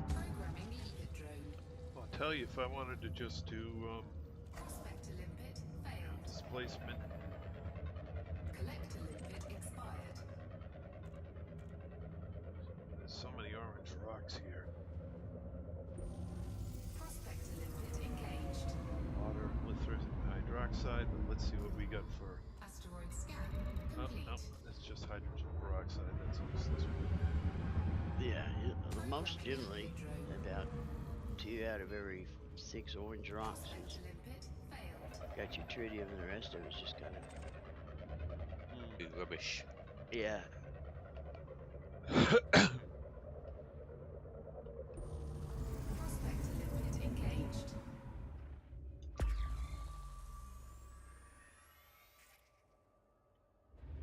Programming limpet drone. I'll tell you, if I wanted to just do Prospector limpet failed. displacement, Collector limpet expired. there's so many orange rocks here. Prospector limpet engaged. Water, lithium hydroxide, but let's see what we got for. Asteroid scan Oh, complete. no, that's just hydrogen peroxide. That's useless. Yeah, most generally about 2 out of every 6 orange rocks is Prospector limpet failed. got your tritium, and the rest of it's just kind of Rubbish. yeah. Prospector limpet engaged.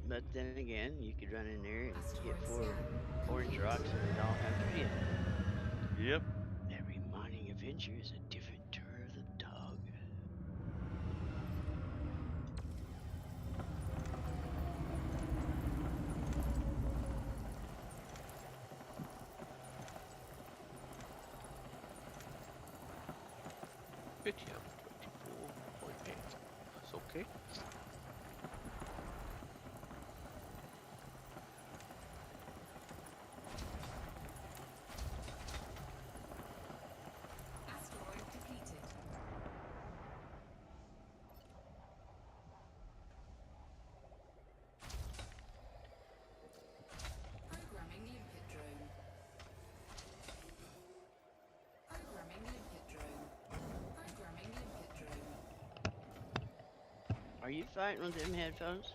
But then again, you could run in there and get Asteroid 4 scan orange complete. rocks and it all have tritium. Yep. Every mining adventure is a different tour of the dog. Tritium 24.8. That's okay. Asteroid depleted. Programming limpet drone. Programming limpet drone. Programming limpet drone. Are you fighting with them headphones?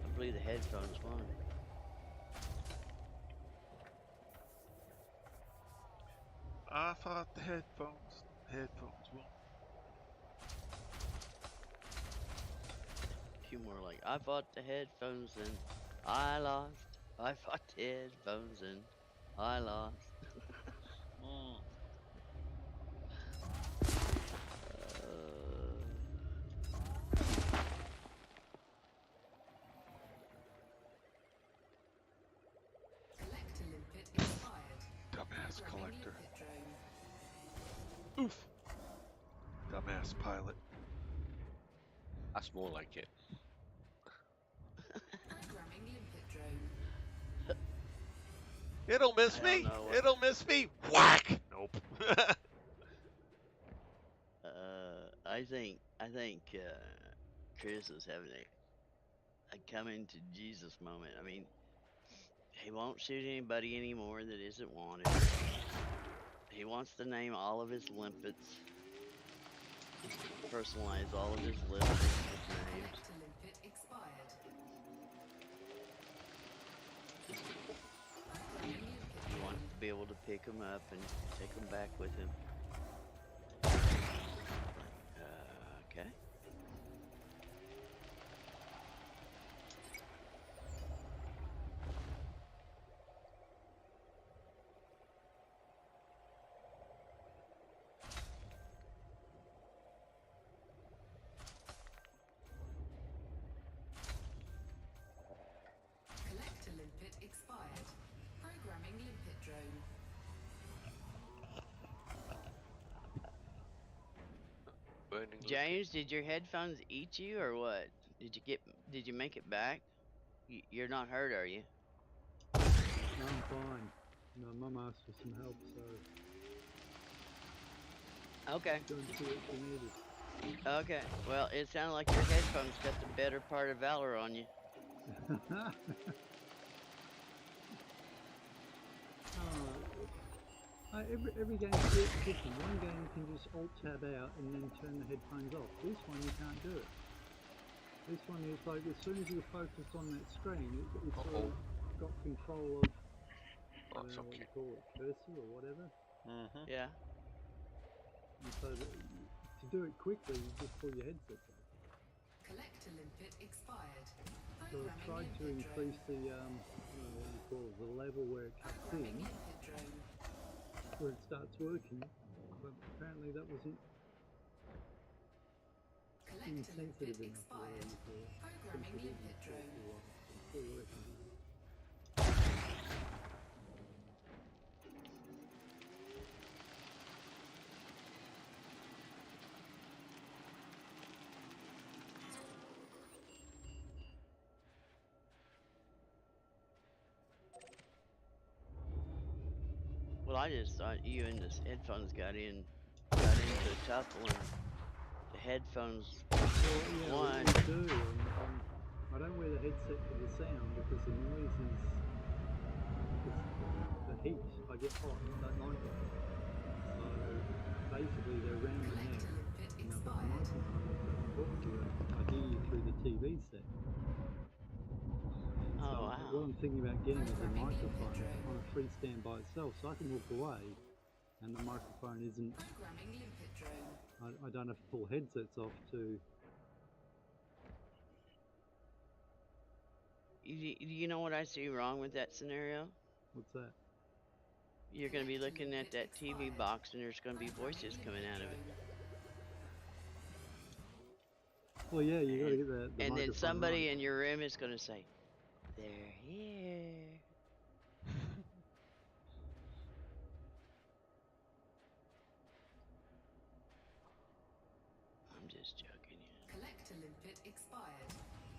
I believe the headphones won. I fought the headphones. Headphones won't. Few more like, I fought the headphones and I lost. I fought the headphones and I lost. Collector limpet expired. Dumbass Programming collector. limpet drone. Oof. Dumbass pilot. That's more like it. Programming limpet drone. It'll miss I don't me. know what- It'll miss me. Whack. Nope. I think Chris is having a coming to Jesus moment. I mean, he won't shoot anybody anymore that isn't wanted. He wants to name all of his limpets, personalize all of his limpets with names. Collector limpet expired. Programming limpet He drone. wants to be able to pick them up and take them back with him. Okay. Collector limpet expired. Programming limpet drone. Burning limpet. James, did your headphones eat you or what? Did you make it back? You're not hurt, are you? No, I'm fine. No, Mum asked for some help, so Okay. go and see what she needed. Okay. Well, it sounded like your headphones got the better part of valor on you. Every game's a bit different. One game you can just alt tab out and then turn the headphones off. This one you can't do it. This one is like as soon as you're focused on that screen, it's sort of got control of I don't know what okay. you call it, cursor or whatever. Mm-hmm. Yeah. And so to do it quickly, you just pull your headsets off. Collector limpet expired. So I've tried to increase the, I don't know what you call it, the level where it cuts Programming in, limpet drone. where it starts working, but apparently that wasn't Collector insensitive limpet enough, or whatever expired. you call it. Programming Sensitive limpet enough, drone. or it's still working. Well, I just thought you and the headphones got into a tussle, and the headphones Well, yeah, won. we do. I don't wear the headset for the sound because the noise is, because the heat, I get hot, don't like it. So basically they're round the neck, and I've got the microphone so I can talk to you. I hear you through the TV set. And so Oh, wow. what I'm thinking about getting is a microphone on a freestand by itself, so I can walk away, and the microphone isn't. Programming limpet drone. I don't have to pull headsets off to. You know what I see wrong with that scenario? What's that? You're going to be looking at that TV box, and there's going to be voices coming out of it. Well, yeah, you got to get the And microphone then somebody right. in your room is going to say, "They're here." I'm just joking. Collector limpet expired.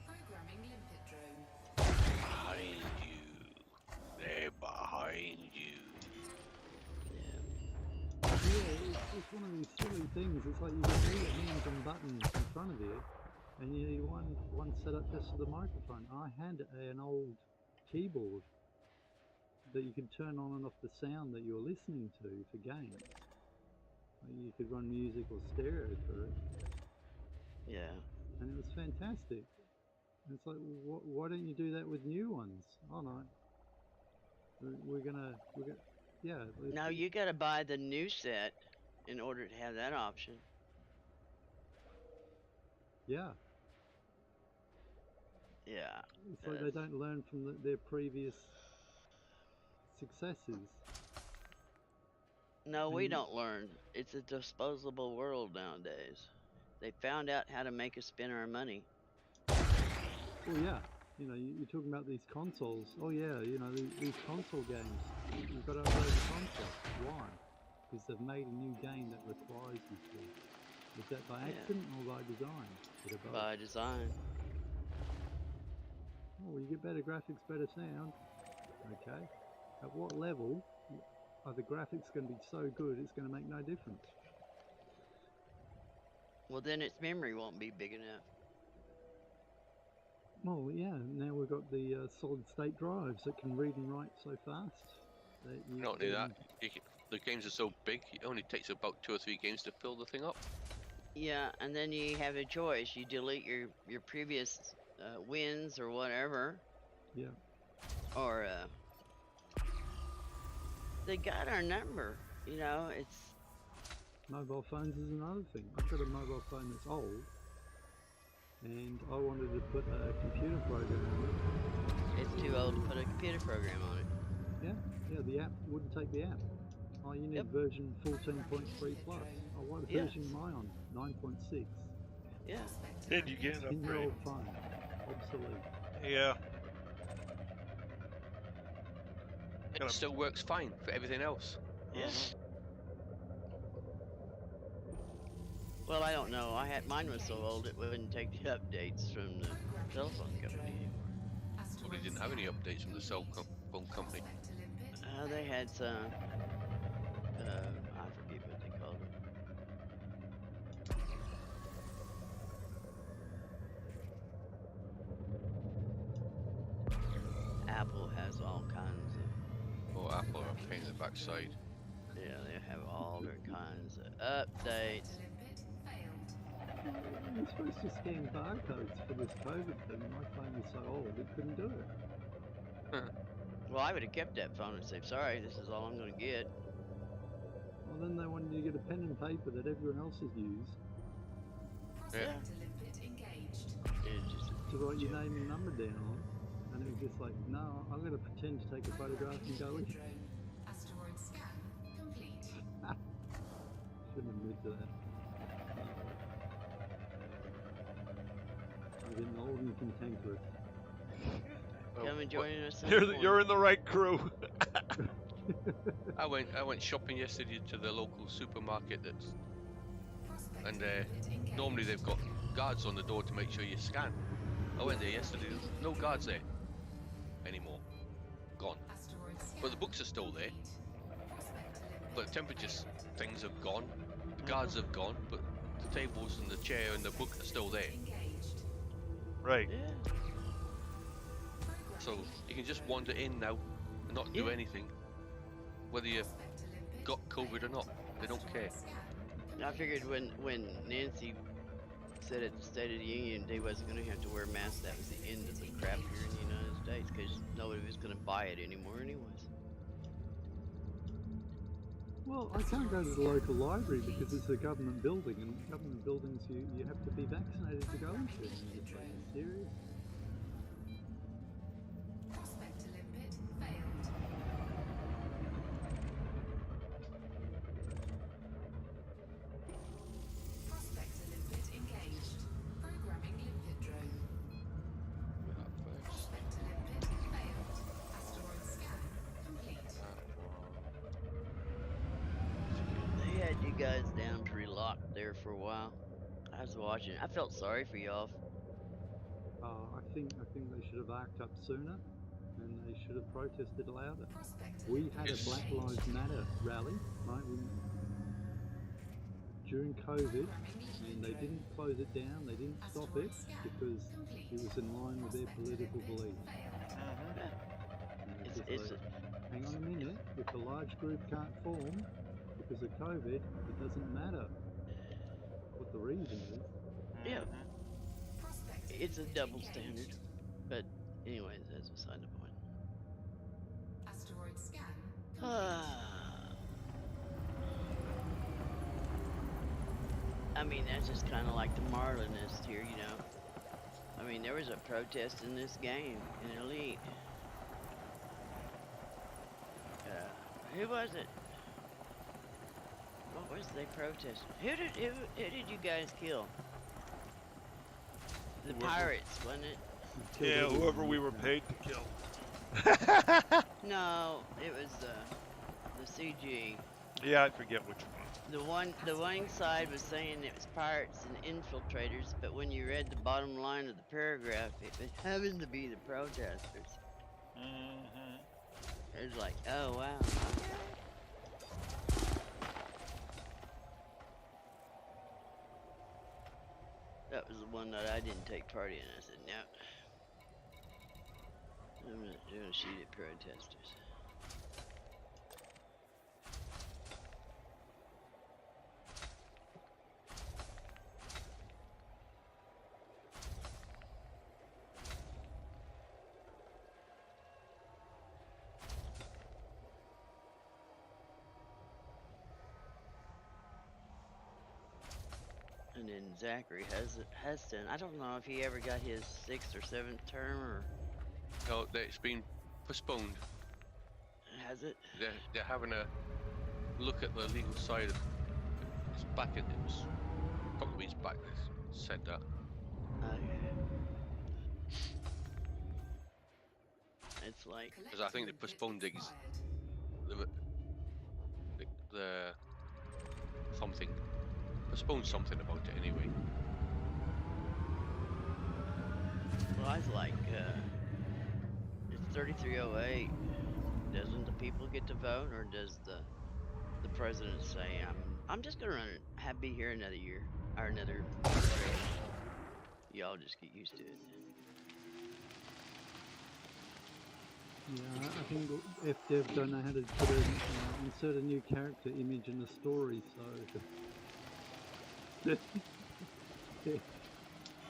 Programming limpet drone. Behind you. They're behind you. Yeah, it's just one of these silly things. It's like you got all your hands on buttons in front of you, and you need one set up just for the microphone. I had an old keyboard that you could turn on and off the sound that you're listening to for games. You could run music or stereo through it. Yeah. And it was fantastic. And it's like, why don't you do that with new ones? Oh no, we're gonna, yeah. Now you got to buy the new set in order to have that option. Yeah. Yeah. It's like they don't learn from their previous successes. No, we don't learn. It's a disposable world nowadays. They found out how to make us spend our money. Well, yeah. You know, you're talking about these consoles. Oh yeah, you know, these console games. You've got to upgrade the console. Why? Because they've made a new game that requires you to. Is that by accident or by design? By design. Oh, well, you get better graphics, better sound. Okay. At what level are the graphics going to be so good it's going to make no difference? Well, then its memory won't be big enough. Well, yeah. Now we've got the solid-state drives that can read and write so fast. That you Not only that, the games are so big, it only takes about 2 or 3 games to fill the thing up. Yeah, and then you have a choice. You delete your previous wins or whatever. Yeah. Or they got our number. You know, it's. Mobile phones is another thing. I've got a mobile phone that's old, and I wanted to put a computer program on it. It's too old to put a computer program on it. Yeah, the app wouldn't take the app. Oh, you need version 14.3 plus. Oh, what version am I on? 9.6. Yeah. Did you get an In your upgrade? old phone. Obsolete. Yeah. It still works fine for everything else. Yes. Well, I don't know. Mine was so old it wouldn't take the updates from the telephone company anymore. Probably didn't have any updates from the cell phone company. They had some. I forget what they called it. Apple has all kinds of. Oh, Apple are a pain in the backside. Yeah, they have all their kinds of updates. You're supposed to scan barcodes for this COVID thing. My phone was so old it couldn't do it. Well, Well, I would have kept that phone and said, sorry, this is all I'm going to get. Well, then they wanted you to get a pen and paper that everyone else has used Prospector limpet engaged. It's just to write your name and number down on. And it was just like, no, I'm going to pretend to take a photograph and go in. Drone. Asteroid scan complete. Shouldn't have moved to that. I'm getting old and cantankerous. come and join us. You're in the right crew. I went shopping yesterday to the local supermarket and normally they've got guards on the door to make sure you scan. I went there yesterday, there's no guards there anymore. Gone. But the books are still there. But the temperature things have gone. The guards have gone, but the tables and the chair and the book are still there. Right. Yeah. So you can just wander in now and not do anything. Whether you've got COVID or not, they don't care. I figured when Nancy said at the State of the Union they wasn't going to have to wear masks, that was the end of the crap here in the United States, because nobody was going to buy it anymore anyways. Well, I can't go to the local library because it's a government building, and government buildings you have to be vaccinated to go into. And you're just like, serious? Prospector limpet failed. Prospector limpet engaged. Programming limpet drone. Prospector limpet failed. Asteroid scan complete. They had you guys down to locked there for a while. I was watching. I felt sorry for y'all. I think they should have arced up sooner, and they should have protested louder. Prospector We had a Yes. Black Lives Matter rally, right? During COVID, and they didn't close it down. They didn't stop it because it was in line with their political beliefs. And It's, just it's like, hang on a minute. If a large group can't form because of COVID, it doesn't matter what the reason is. yeah, Prospector it's a limpet double engaged. standard. But anyways, that's beside the point. Asteroid scan complete. I mean, that's just kind of like the Marlinist here, you know. I mean, there was a protest in this game in Elite. Who was it? What was they protesting? Who did you guys kill? The pirates, wasn't it? Yeah, whoever we were paid to kill. No, it was the CG. Yeah, I forget which one. The one side was saying it was pirates and infiltrators, but when you read the bottom line of the paragraph, it happened to be the protesters. It was like, oh wow. That was the one that I didn't take part in. I said, no. I'm not gonna shoot at protesters. And then Zachary Heston, I don't know if he ever got his 6th or 7th term, or No, it's been postponed. has it? They're having a look at the legal side of it. It's back in, it was a couple of weeks back they said that. It's like, Because I think they postponed the something. Postponed something about it anyway. well, I was like, it's 3308. Doesn't the people get to vote, or does the president say, I'm just gonna be here another year or another? Y'all just get used to it. Yeah, I think FDev don't know how to insert a new character image in the story, so.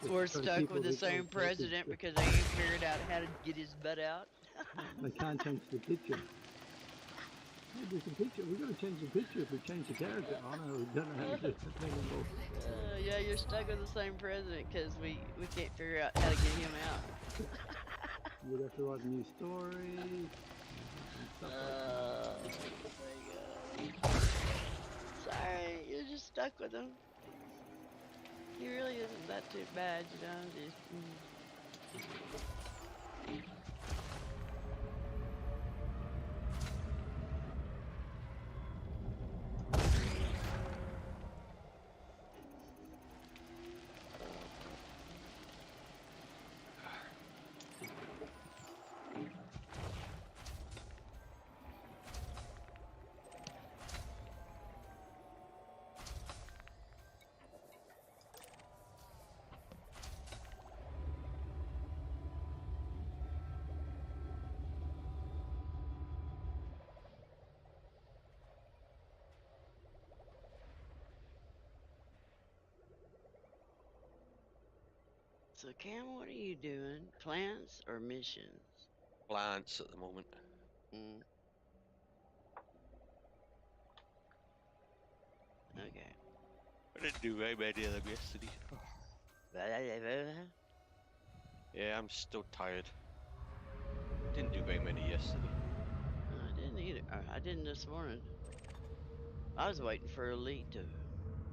We're stuck with the same president because they ain't figured out how to get his butt out. They can't change the picture. Hey, there's a picture. We've got to change the picture if we change the character. Oh no, we don't know how to do that anymore. Yeah, you're stuck with the same president because we can't figure out how to get him out. You'd have to write a new story. And stuff like My God. Sorry, you're just stuck with him. He really isn't that too bad, you know. So, Cam, what are you doing? Plants or missions? Plants at the moment. Mm. Okay. I didn't do very many of them yesterday. Yeah, I'm still tired. Didn't do very many yesterday. I didn't either. I didn't this morning. I was waiting for Elite to.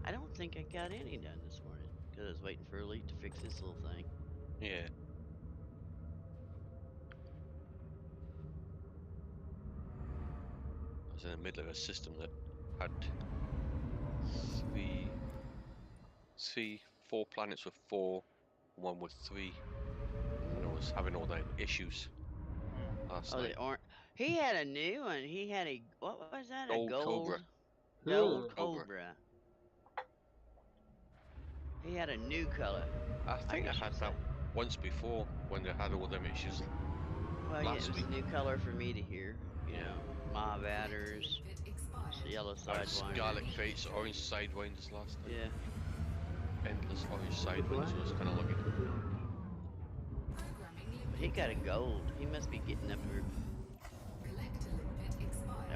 I don't think I got any done this morning because I was waiting for Elite to fix this little thing. Yeah. I was in the middle of a system that had four planets with 4, one with 3, and I was having all them issues last Oh, night. the orange. He had a new one. He had a what was that? Gold a gold Cobra. Gold Cobra. Cobra. He had a new color. I think I guess had you'd that say. once before when they had all them issues. Well, yeah, it last was week. a new color for me to hear. You Yeah. know, mauve adders, yellow Scarlet sidewinders. crates, orange sidewinders last night. Yeah. Endless orange sidewinders, so I was kind of looking. But he got a gold. He must be getting up here.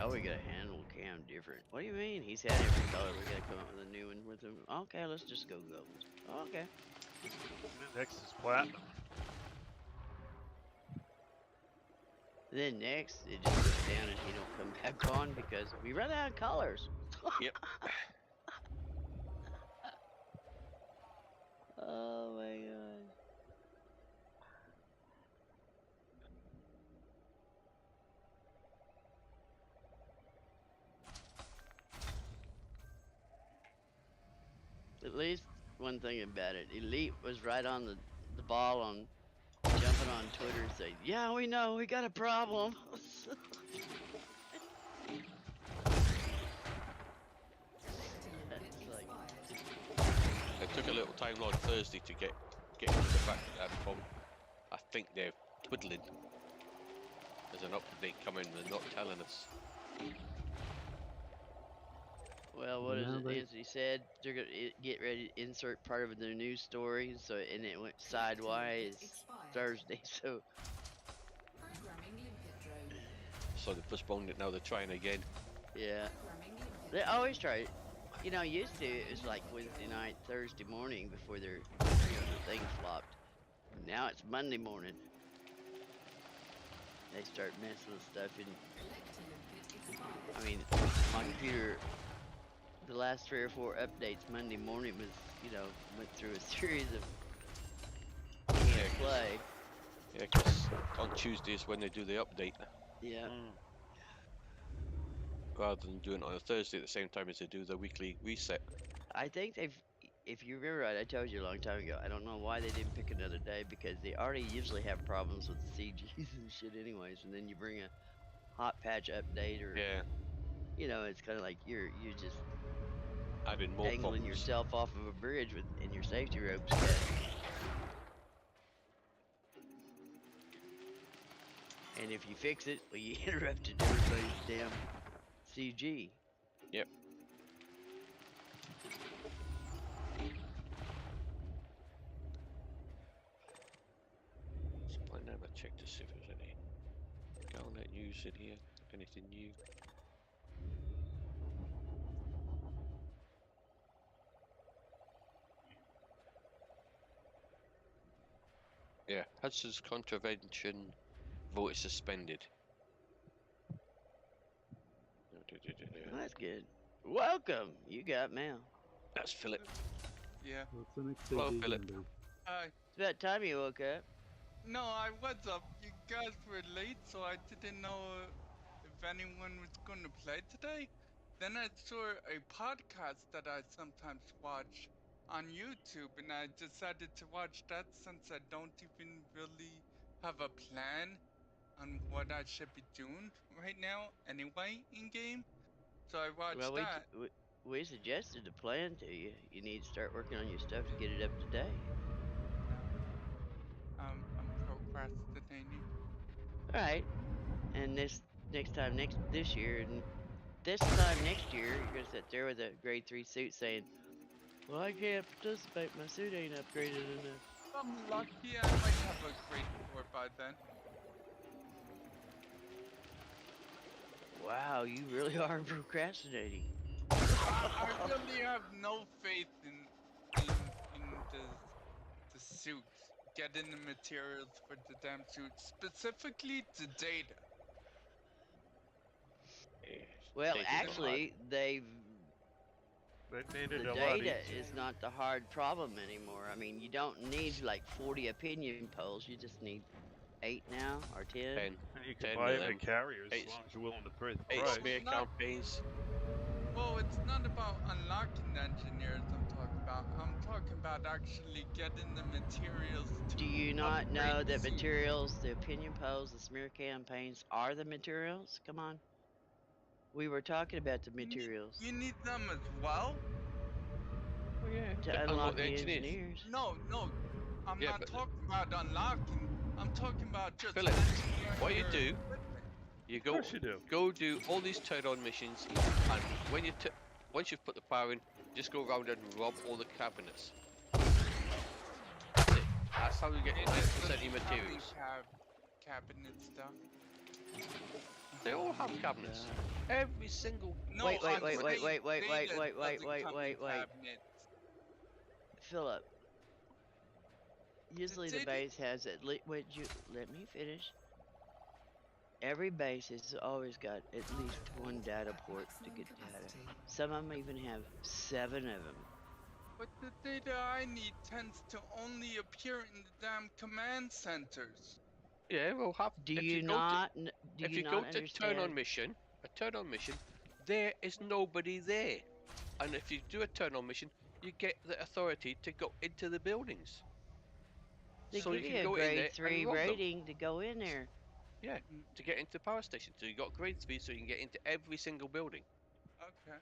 Oh, we gotta handle Cam different. What do you mean? He's had every color. We gotta come up with a new one with him. Okay, let's just go gold. Okay. Next is platinum. Then next, it just goes down and he don't come back on because we run out of colors. Yep. Oh my god. At least one thing about it, Elite was right on the ball on jumping on Twitter and saying, "Yeah, we know, we got a problem." It took a little time on Thursday to get into the fact that that problem. I think they're twiddling. There's an update coming, they're not telling us. Well, what is it? Nancy said they're gonna get ready to insert part of their news story, so and it went sidewise Thursday. So they postponed it. Now they're trying again. Yeah, they always try it. You know, used to it was like Wednesday night, Thursday morning before their the thing flopped. Now it's Monday morning. They start messing with stuff, and I mean, my computer. The last 3 or 4 updates Monday morning was, you know, went through a series of play. Yeah, because on Tuesdays when they do the update. Yeah. Rather than doing it on a Thursday at the same time as they do the weekly reset. I think if you remember right, I told you a long time ago, I don't know why they didn't pick another day because they already usually have problems with CGs and shit anyways, and then you bring a hot patch update or, you know, it's kind of like you're just adding more dangling problems. yourself off of a bridge and your safety ropes cut. And if you fix it, well, you interrupted everybody's damn CG. Yep. So I never check to see if there's any news in here? Anything new? Yeah, Hudson's contravention vote is suspended. Well, that's good. Welcome. You got mail. That's Philip. Yeah. What's the next Hello, CD Philip. gonna be? It's about time you woke up. No, I was up. You guys were late, so I didn't know if anyone was going to play today. Then I saw a podcast that I sometimes watch on YouTube, and I decided to watch that since I don't even really have a plan on what I should be doing right now anyway in game. So I watched Well, that. we suggested a plan to you. You need to start working on your stuff to get it up to date. I'm procrastinating. All right. And this time this year and this time next year, you're gonna sit there with a grade 3 suit saying, "Well, I can't participate. My suit ain't upgraded enough." I'm lucky I might have a grade 4 by then. Wow, you really are procrastinating. I really have no faith in the suits. Getting the materials for the damn suits, specifically the data. Well, Data's not actually, They made it the a lot data easier. is not the hard problem anymore. I mean, you don't need like 40 opinion polls. You just need 8 now or 10. 10. And you can 10 buy of them them. at carriers Eight- as long as you're willing to pay the 8 price. smear Not- campaigns. Well, it's not about unlocking the engineers I'm talking about. I'm talking about actually getting the materials to Do you not upgrade know the that suit. materials, the opinion polls, the smear campaigns are the materials? Come on. We were talking about the materials You need them as well? Oh yeah. to unlock the engineers. No, I'm Yeah, not but talking about unlocking. I'm talking about just Philip, engineering what you your do- equipment. You Of go course you do. go do all these turn-on missions, and when you once you've put the power in, just go around and rob all the cabinets. That's it. That's how you get 90% of your materials. Cabinet stuff. They all have cabinets. Every single. No, Wait, on wait, stage, wait. data doesn't Wait. come in cabinets. Philip. Usually the data- base has at least. Wait, you let me finish. Every base has always got at least one data port to get data. Some of them even have 7 of them. But the data I need tends to only appear in the damn command centers. Yeah, we'll have. Do if you go not? Do if you you not go to understand? turn-on mission, there is nobody there. And if you do a turn-on mission, you get the authority to go into the buildings. They So give you you can a go in grade there 3 and rob them. rating to go in there. Yeah, to get into the power station. So you got grade 3, so you can get into every single building. Okay.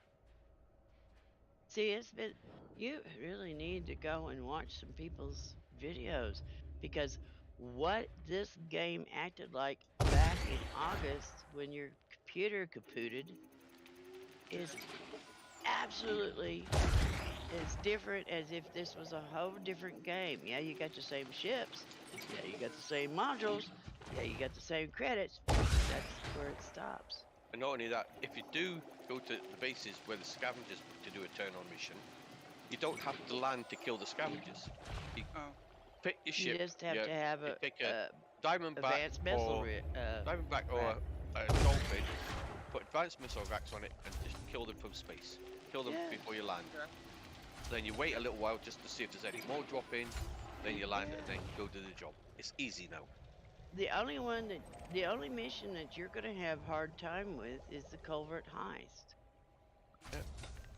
See, it's been. You really need to go and watch some people's videos because what this game acted like back in August when your computer kapooted is absolutely as different as if this was a whole different game. Yeah, you got the same ships. Yeah, you got the same modules. Yeah, you got the same credits. That's where it stops. And not only that, if you do go to the bases where the scavengers to do a turn-on mission, you don't have to land to kill the scavengers. You pick your ship. You just have to have you a, pick a diamondback advanced missile or a dolphin. Put advanced missile racks on it and just kill them from space. Kill them before you land. Okay. Then you wait a little while just to see if there's any more drop in. Then you land and then go do the job. It's easy now. The only mission that you're gonna have hard time with is the culvert heist.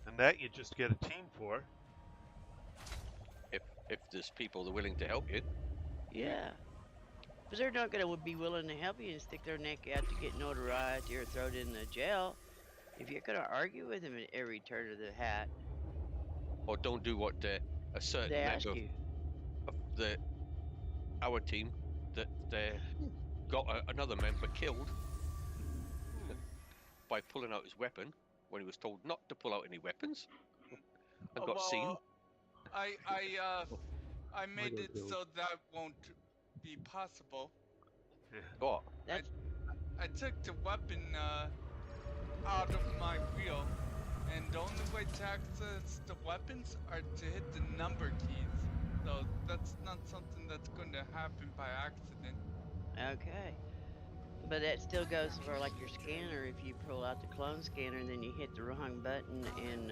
And that you just get a team for. If there's people that are willing to help you. Yeah. But they're not gonna be willing to help you and stick their neck out to get notoriety or thrown in the jail. If you're gonna argue with them at every turn of the hat, Or don't do what a certain they ask member you. of our team that got another member killed by pulling out his weapon when he was told not to pull out any weapons and got seen. I made it so that won't be possible. What? I took the weapon out of my wheel, and the only way to access the weapons are to hit the number keys. So that's not something that's going to happen by accident. Okay. But that still goes for like your scanner. If you pull out the clone scanner and then you hit the wrong button and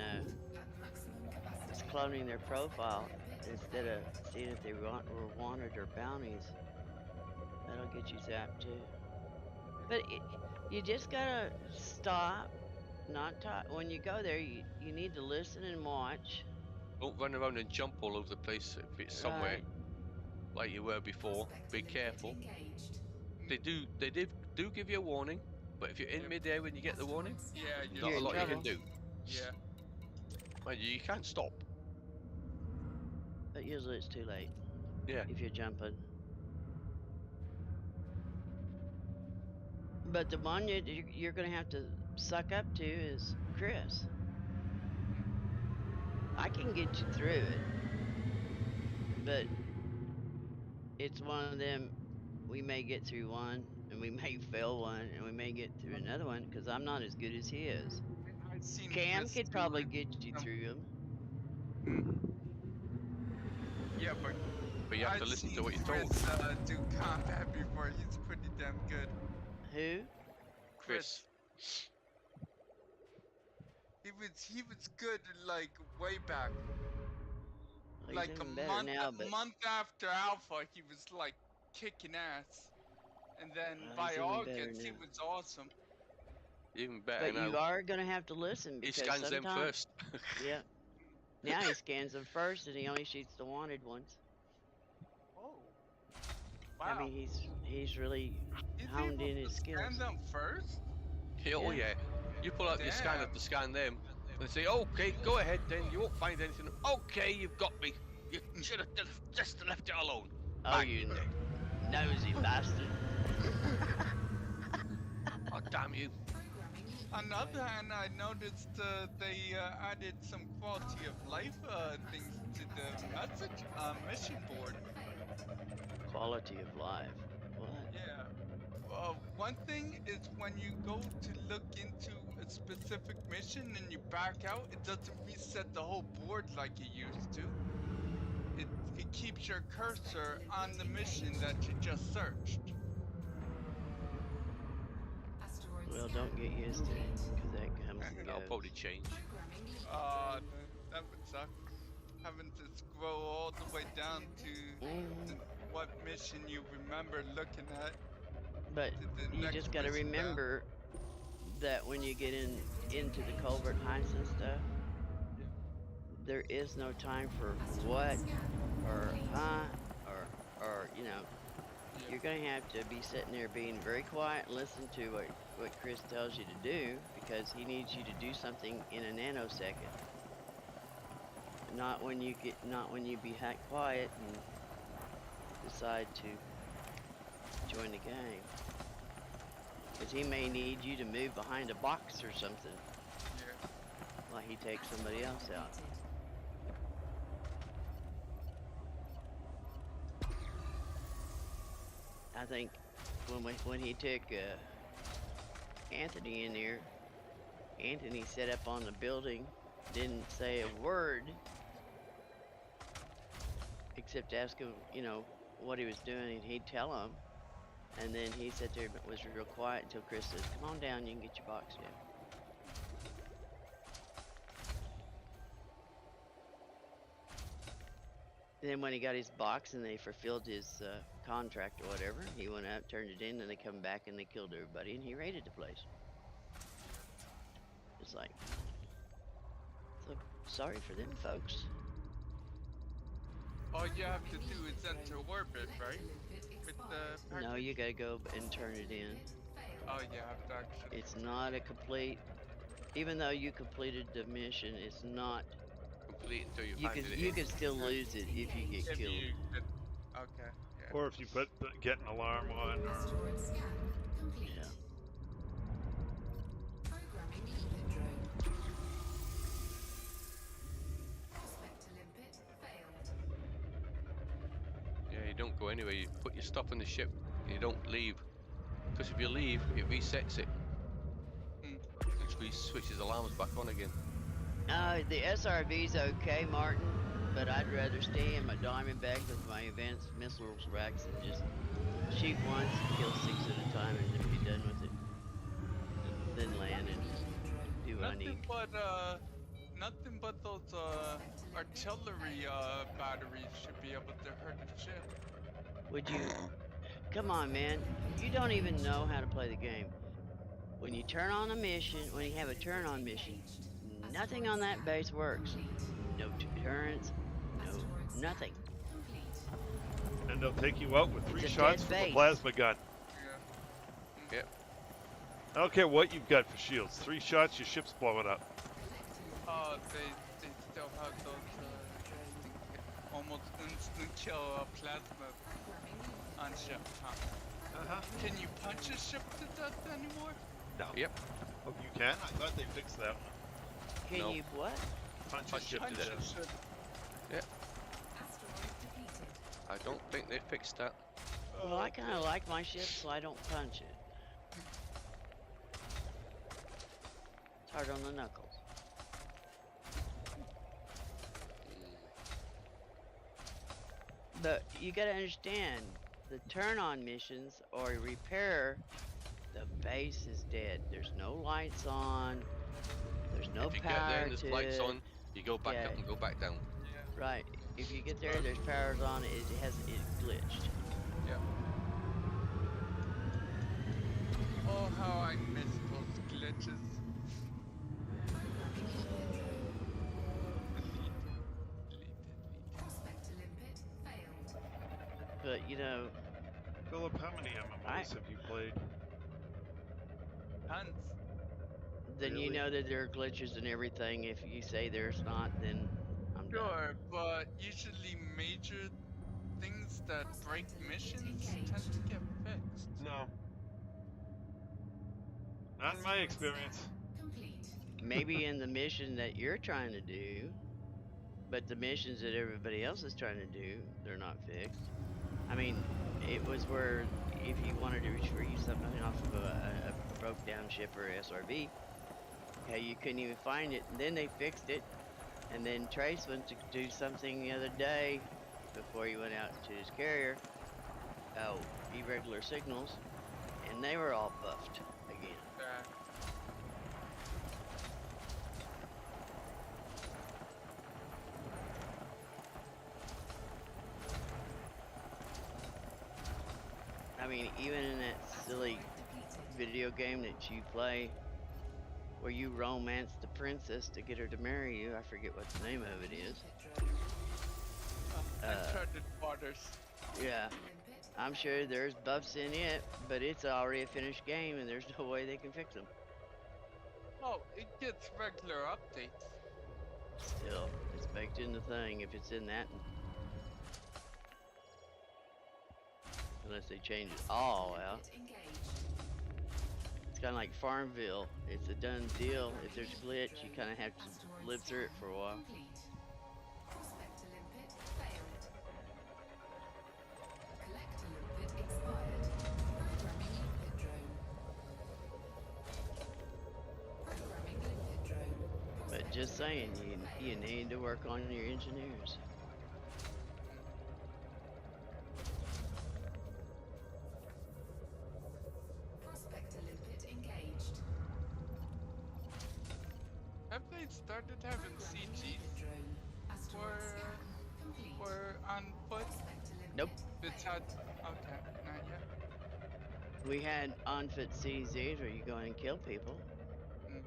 it's cloning their profile instead of seeing if they were wanted or bounties, that'll get you zapped too. But you just gotta stop, not talk. When you go there, you need to listen and watch. Don't run around and jump all over the place if it's somewhere Right. like you were before. Be careful. They do give you a warning, but if you're in midair when you get the warning, Yeah, not You're a in lot you trouble. can do. Yeah. Mind you can't stop. But usually it's too late Yeah. if you're jumping. But the one you're going to have to suck up to is Chris. I can get you through it, but it's one of them. We may get through one, and we may fail one, and we may get through another one because I'm not as good as he is. I've seen Cam Chris could do probably it. get you through them. Yeah, but you have I've to listen seen to what you're told. Chris do combat before. He's pretty damn good. Who? Chris. He was good like way back. Well, he's Like even better now, but month after Alpha, he was like kicking ass. And then by he's even better August, he now. was awesome. Even better But now. you are going to have to listen He because scans them sometimes, first. yeah. Now he scans them first, and he only shoots the wanted ones. Oh, wow! I mean, he's really He's honed able in his to skills. scan them first. Oh Yeah. yeah. You pull out your scanner Damn. to scan them, and say, "Okay, go ahead. Then you won't find anything. Okay, you've got me. You should have just left it alone." Oh, Bang, you you're dead. nosy bastard. Oh damn you! On the other hand, I noticed they added some quality of life things to the mission board. Quality of life. What? Yeah. One thing is when you go to look into a specific mission and you back out, it doesn't reset the whole board like it used to. It keeps your cursor on the mission that you just searched. Well, don't get used to it, because that comes and That'll goes. probably change. That would suck. Having to scroll all the way down to what mission you remember looking at. But to the you next just got to mission down. remember that when you get into the culvert heists and stuff, there is no time for what or or you know. You're going to have to be sitting there being very quiet and listen to what Chris tells you to do, because he needs you to do something in a nanosecond. Not when you be quiet and decide to join the game. Because he may need you to move behind a box or something while he takes somebody else out. I think when he took Anthony in there, Anthony set up on the building, didn't say a word except ask him, you know, what he was doing, and he'd tell him. And then he sat there but was real quiet until Chris says, "Come on down, you can get your box down." And then when he got his box and they fulfilled his contract or whatever, he went out, turned it in, and they come back and they killed everybody, and he raided the place. It's like, so sorry for them folks. All you have to do is enter orbit, right? With the No, you gotta go and turn it in. Oh, you have to actually. It's not a complete, even though you completed the mission, it's not Complete until you've you handed can it you in. can still lose it if you get If killed. you could, okay. Yeah. Or if you get an alarm on, or Asteroid scan complete. Yeah. Programming limpet drone. Prospect to limpet failed. Yeah, you don't go anywhere. You put your stuff on the ship and you don't leave. Because if you leave, it resets it. Mm. Which switches alarms back on again. The SRV's okay, Martin, but I'd rather stay in my Diamondback with my advanced missiles racks and just shoot once, kill 6 at a time, and then be done with it. Then land and do what I need. Nothing but those artillery batteries should be able to hurt a ship. Would you? Come on, man. You don't even know how to play the game. When you turn on a mission, when you have a turn on mission, nothing on that base works. No turrets, no nothing. And they'll take you out with It's 3 a shots dead from a base. plasma gun. Yeah. Yep. I don't care what you've got for shields. 3 shots, your ship's blowing up. They still have those almost instant kill plasma on ship, huh? Can you punch a ship to death anymore? No. Yep. Oh, you can? I thought they fixed that one. Can No. you what? Punch a Punch ship to Punch a death. ship. Yep. I don't think they fixed that. Well, I kind of like my ship, so I don't punch it. It's hard on the knuckles. But you gotta understand, the turn-on missions or repair, the base is dead. There's no lights on. There's no If you power get there and there's to lights it. on, you go back Yeah. up and go back down. Yeah. Right. If you get there, there's powers on. It glitched. Yeah. Oh, how I miss those glitches. But you know, Philip, how many MMOs have you played? Tons. then you Really? know that there are glitches and everything. If you say there's not, then I'm done. Sure, but usually major things that break missions tend to get fixed. No. Not in my experience. Maybe in the mission that you're trying to do, but the missions that everybody else is trying to do, they're not fixed. I mean, it was where if you wanted to retrieve something off of a broke down ship or SRV, you couldn't even find it. And then they fixed it. And then Trace went to do something the other day before he went out to his carrier. Irregular signals, and they were all buffed again. I mean, even in that silly video game that you play, where you romance the princess to get her to marry you, I forget what the name of it is. Uncharted Waters. Yeah, I'm sure there's buffs in it, but it's already a finished game, and there's no way they can fix them. Oh, it gets regular updates. Still, it's baked in the thing if it's in that. Unless they change it all out. It's kind of like Farmville. It's a done deal. If there's a glitch, you kind of have to live through it for a while. But just saying, you need to work on your engineers. Have they started having CGs for on foot? Nope. Besides, okay, not yet. We had on-foot CZs where you go in and kill people. Mm.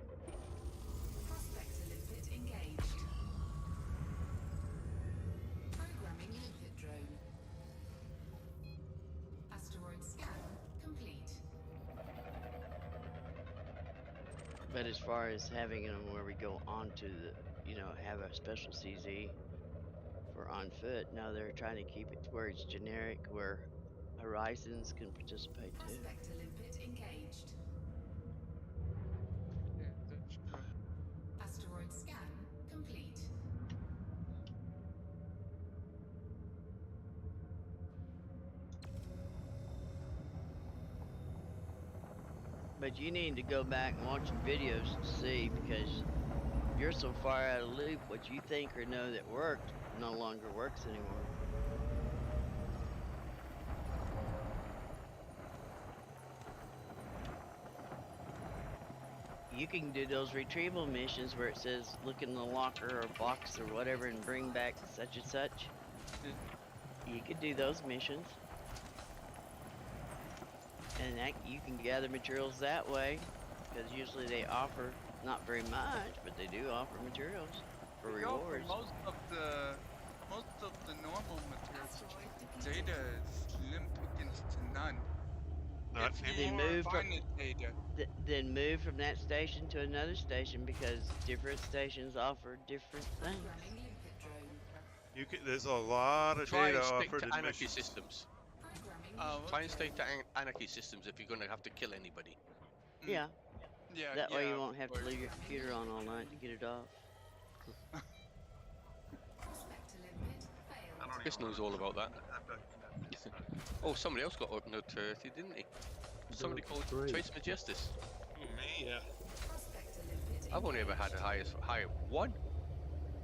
But as far as having them where we go on to the, have a special CZ for on foot, now they're trying to keep it to where it's generic, where Horizons can participate too. Yeah, that's true. Asteroid scan complete. But you need to go back and watch the videos to see, because you're so far out of the loop. What you think or know that worked no longer works anymore. You can do those retrieval missions where it says look in the locker or box or whatever and bring back such and such. You could do those missions. And that, you can gather materials that way, because usually they offer not very much, but they do offer materials for rewards. Most of the normal materials, data is slim pickings to none. Not If anymore. you Then move from find data. then move from that station to another station, because different stations offer different things. Programming limpet drone. You can. There's a lot of Try data and stick offered to in Anarchy missions. Systems. Programming Try and stick to Anarchy Systems if you're going to have to kill anybody. Yeah. Yeah. That way you of won't have to course. leave your computer on all night to get it off. Prospector limpet failed. Chris knows all about that. Oh, somebody else got notoriety, didn't he? Somebody called Three. Trace Majestus. Me, yeah. Prospector limpet I've only ever had a higher one.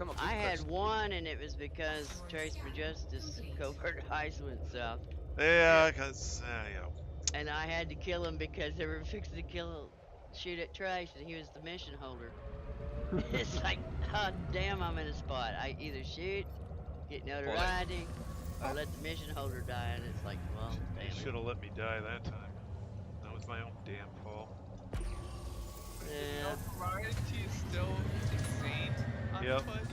I'm a good I had person. one, and it was because Trace Majestus covert heist went south, Yeah, because you know. and I had to kill him because they were fixing to shoot at Trace, and he was the mission holder. It's like, oh damn, I'm in a spot. I either shoot, get notoriety, or let the mission holder die, and it's like, well, You damn should it. have let me die that time. That was my own damn fault. Yeah. Notoriety is still insane on Yep. foot.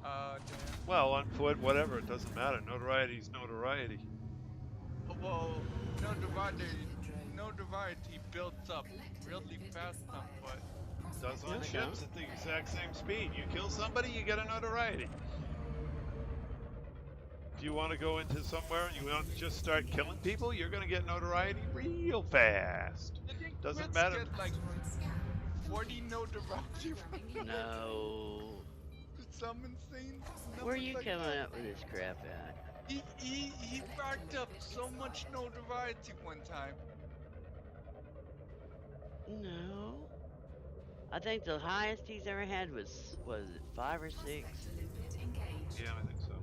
Damn. Well, on foot, whatever, it doesn't matter. Notoriety's notoriety. Well, notoriety builds up really fast on foot. It does on Yeah, it ships does. at the exact same speed. You kill somebody, you get a notoriety. If you want to go into somewhere and you want to just start killing people, you're going to get notoriety real fast. I think Doesn't Brits matter. get like 40 notoriety from No. some insane Where are numbers you like coming that. up with this crap at? He racked up so much notoriety one time. No. I think the highest he's ever had was it 5 or 6? Prospector limpet engaged. Yeah, I think so.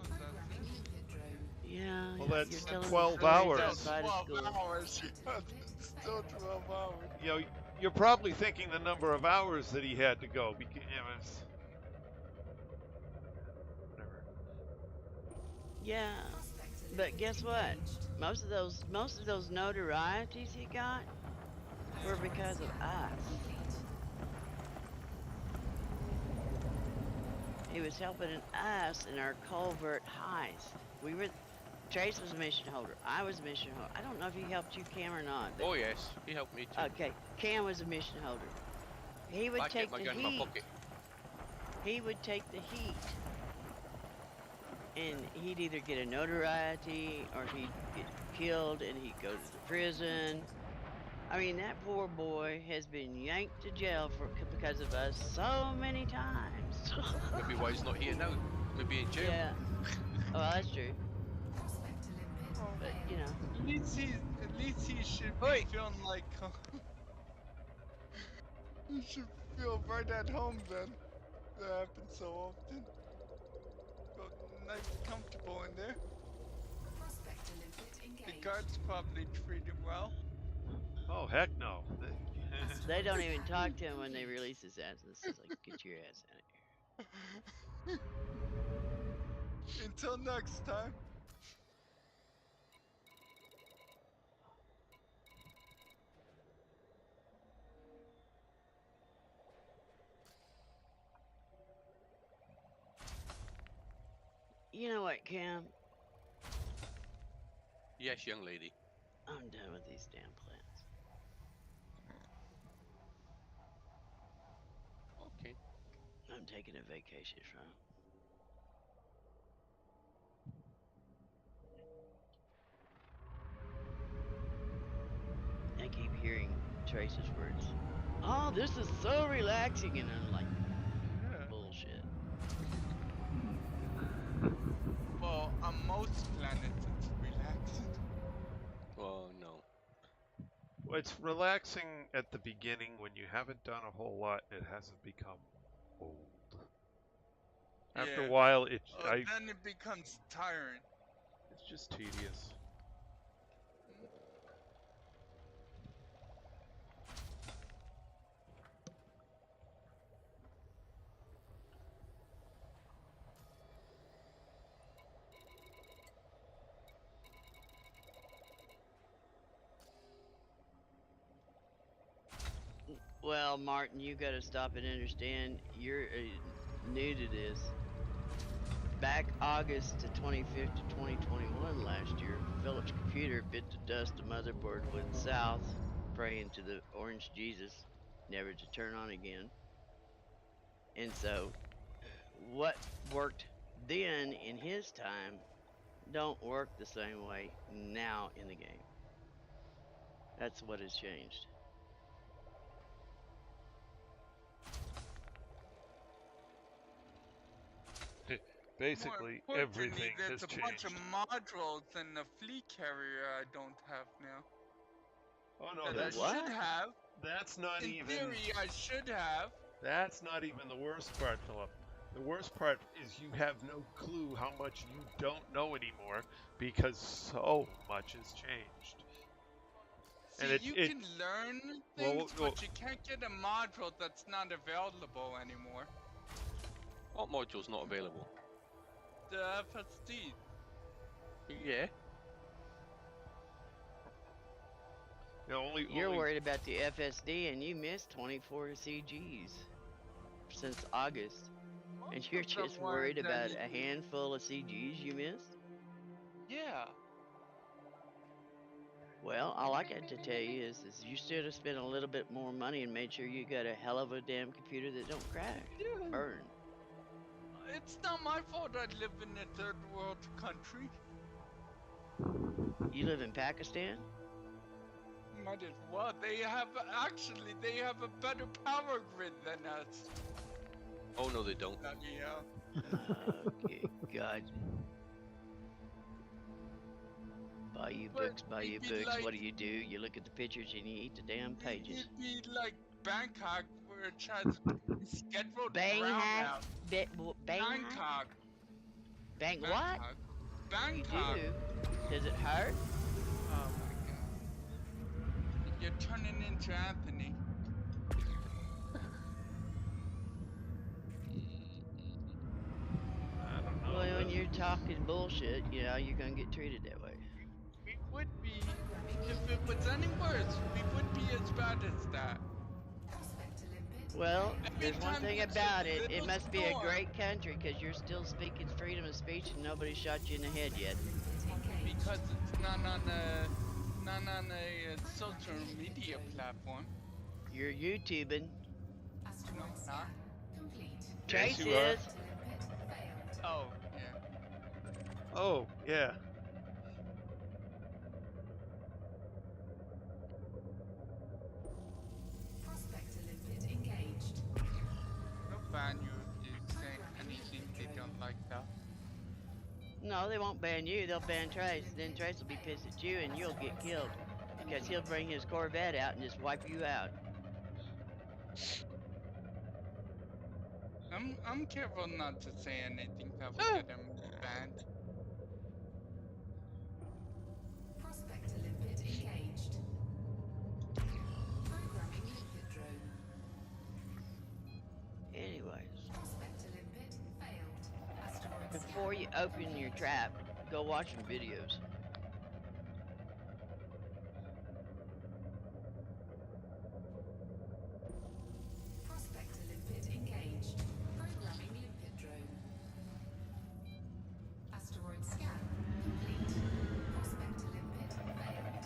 Programming limpet drone. Yeah. Well, you're that's telling 12 stories hours. outside of 12 school. hours. Still 12 hours. You know, you're probably thinking the number of hours that he had to go. Because, you know, it's... Whatever. Yeah. Prospector But limpet guess what? engaged. Most of those notorieties he got were because of us. Complete. He was helping us in our covert heist. Trace was a mission holder. I was a mission holder. I don't know if he helped you, Cam, or not. But, Oh yes, he helped me too. okay, Cam was a mission holder. He would I take kept my the gun in my heat. pocket. He would take the heat, and he'd either get a notoriety or he'd get killed and he'd go to the prison. I mean, that poor boy has been yanked to jail because of us so many times. Maybe why he's not here now. Maybe in jail. Yeah. Well, that's true. Prospector limpet But, you failed. know. At least he should be Oi. feeling like he should feel right at home then. That happens so often. Felt nice, comfortable in there. Prospector limpet The engaged. guards probably treat him well. Oh, heck no. They don't even talk to him when they release his ass. It's just like, get your ass out of here. Until next time. You know what, Cam? Yes, young lady. I'm done with these damn plants. Okay. I'm taking a vacation from 'em. I keep hearing Trace's words. Oh, this is so relaxing, and I'm like, Yeah. bullshit. Well, on most planets it's relaxing. Well, no. It's relaxing at the beginning when you haven't done a whole lot. It hasn't become old. After a Yeah. while, Then it becomes tiring. it's just tedious. Well, Martin, you got to stop and understand. You're new to this. Back August to 25th to 2021 last year, Philip's computer bit the dust. The motherboard went south, praying to the orange Jesus, never to turn on again. And so, what worked then in his time don't work the same way now in the game. That's what has changed. Basically, More everything importantly, has there's a bunch of changed. modules in the fleet carrier I don't have now. Oh no, That I should have. That's not In even. theory, I should have. That's not even the worst part, Philip. The worst part is you have no clue how much you don't know anymore because so much has changed. See, And you can learn things, but you can't get a module that's not available anymore. What module's not available? The FSD. Yeah. You're worried about the FSD and you missed 24 CGs since August. And you're just worried about a handful of CGs you missed? Yeah. Well, all I got to tell you is you should have spent a little bit more money and made sure you got a hell of a damn computer that don't crash. Burn. It's not my fault I live in a third world country. You live in Pakistan? Might as well. They have a better power grid than us. Oh no, they don't. Okay, God. Buy you books. Like, what do? You look at the pictures and you eat the damn pages. It'd be like Bangkok, where it has scheduled Bangkok? Bangkok. What? Bangkok. You do? Does it hurt? Oh my God. You're turning into Anthony. I don't know. Well, when you're talking bullshit, you're gonna get treated that way. We would be, if it was any worse, we would be as bad as that. Well, there's one thing about it. It must be a great country because you're still speaking freedom of speech and nobody shot you in the head yet. Because it's not on a social media platform. You're YouTubing. No, not. Trace Yes, you are. is. Oh, yeah. Oh, yeah. They'll ban you if you say anything they don't like, though. No, they won't ban you. They'll ban Trace. Then Trace will be pissed at you and you'll get killed. Because he'll bring his Corvette out and just wipe you out. I'm careful not to say anything that will get him banned. Prospector limpet engaged. Programming limpet drone. Anyways. Prospector limpet failed. Asteroid Before you open your trap, go watch some videos. Prospector limpet engaged. Programming limpet drone. Asteroid scan complete. Prospector limpet failed.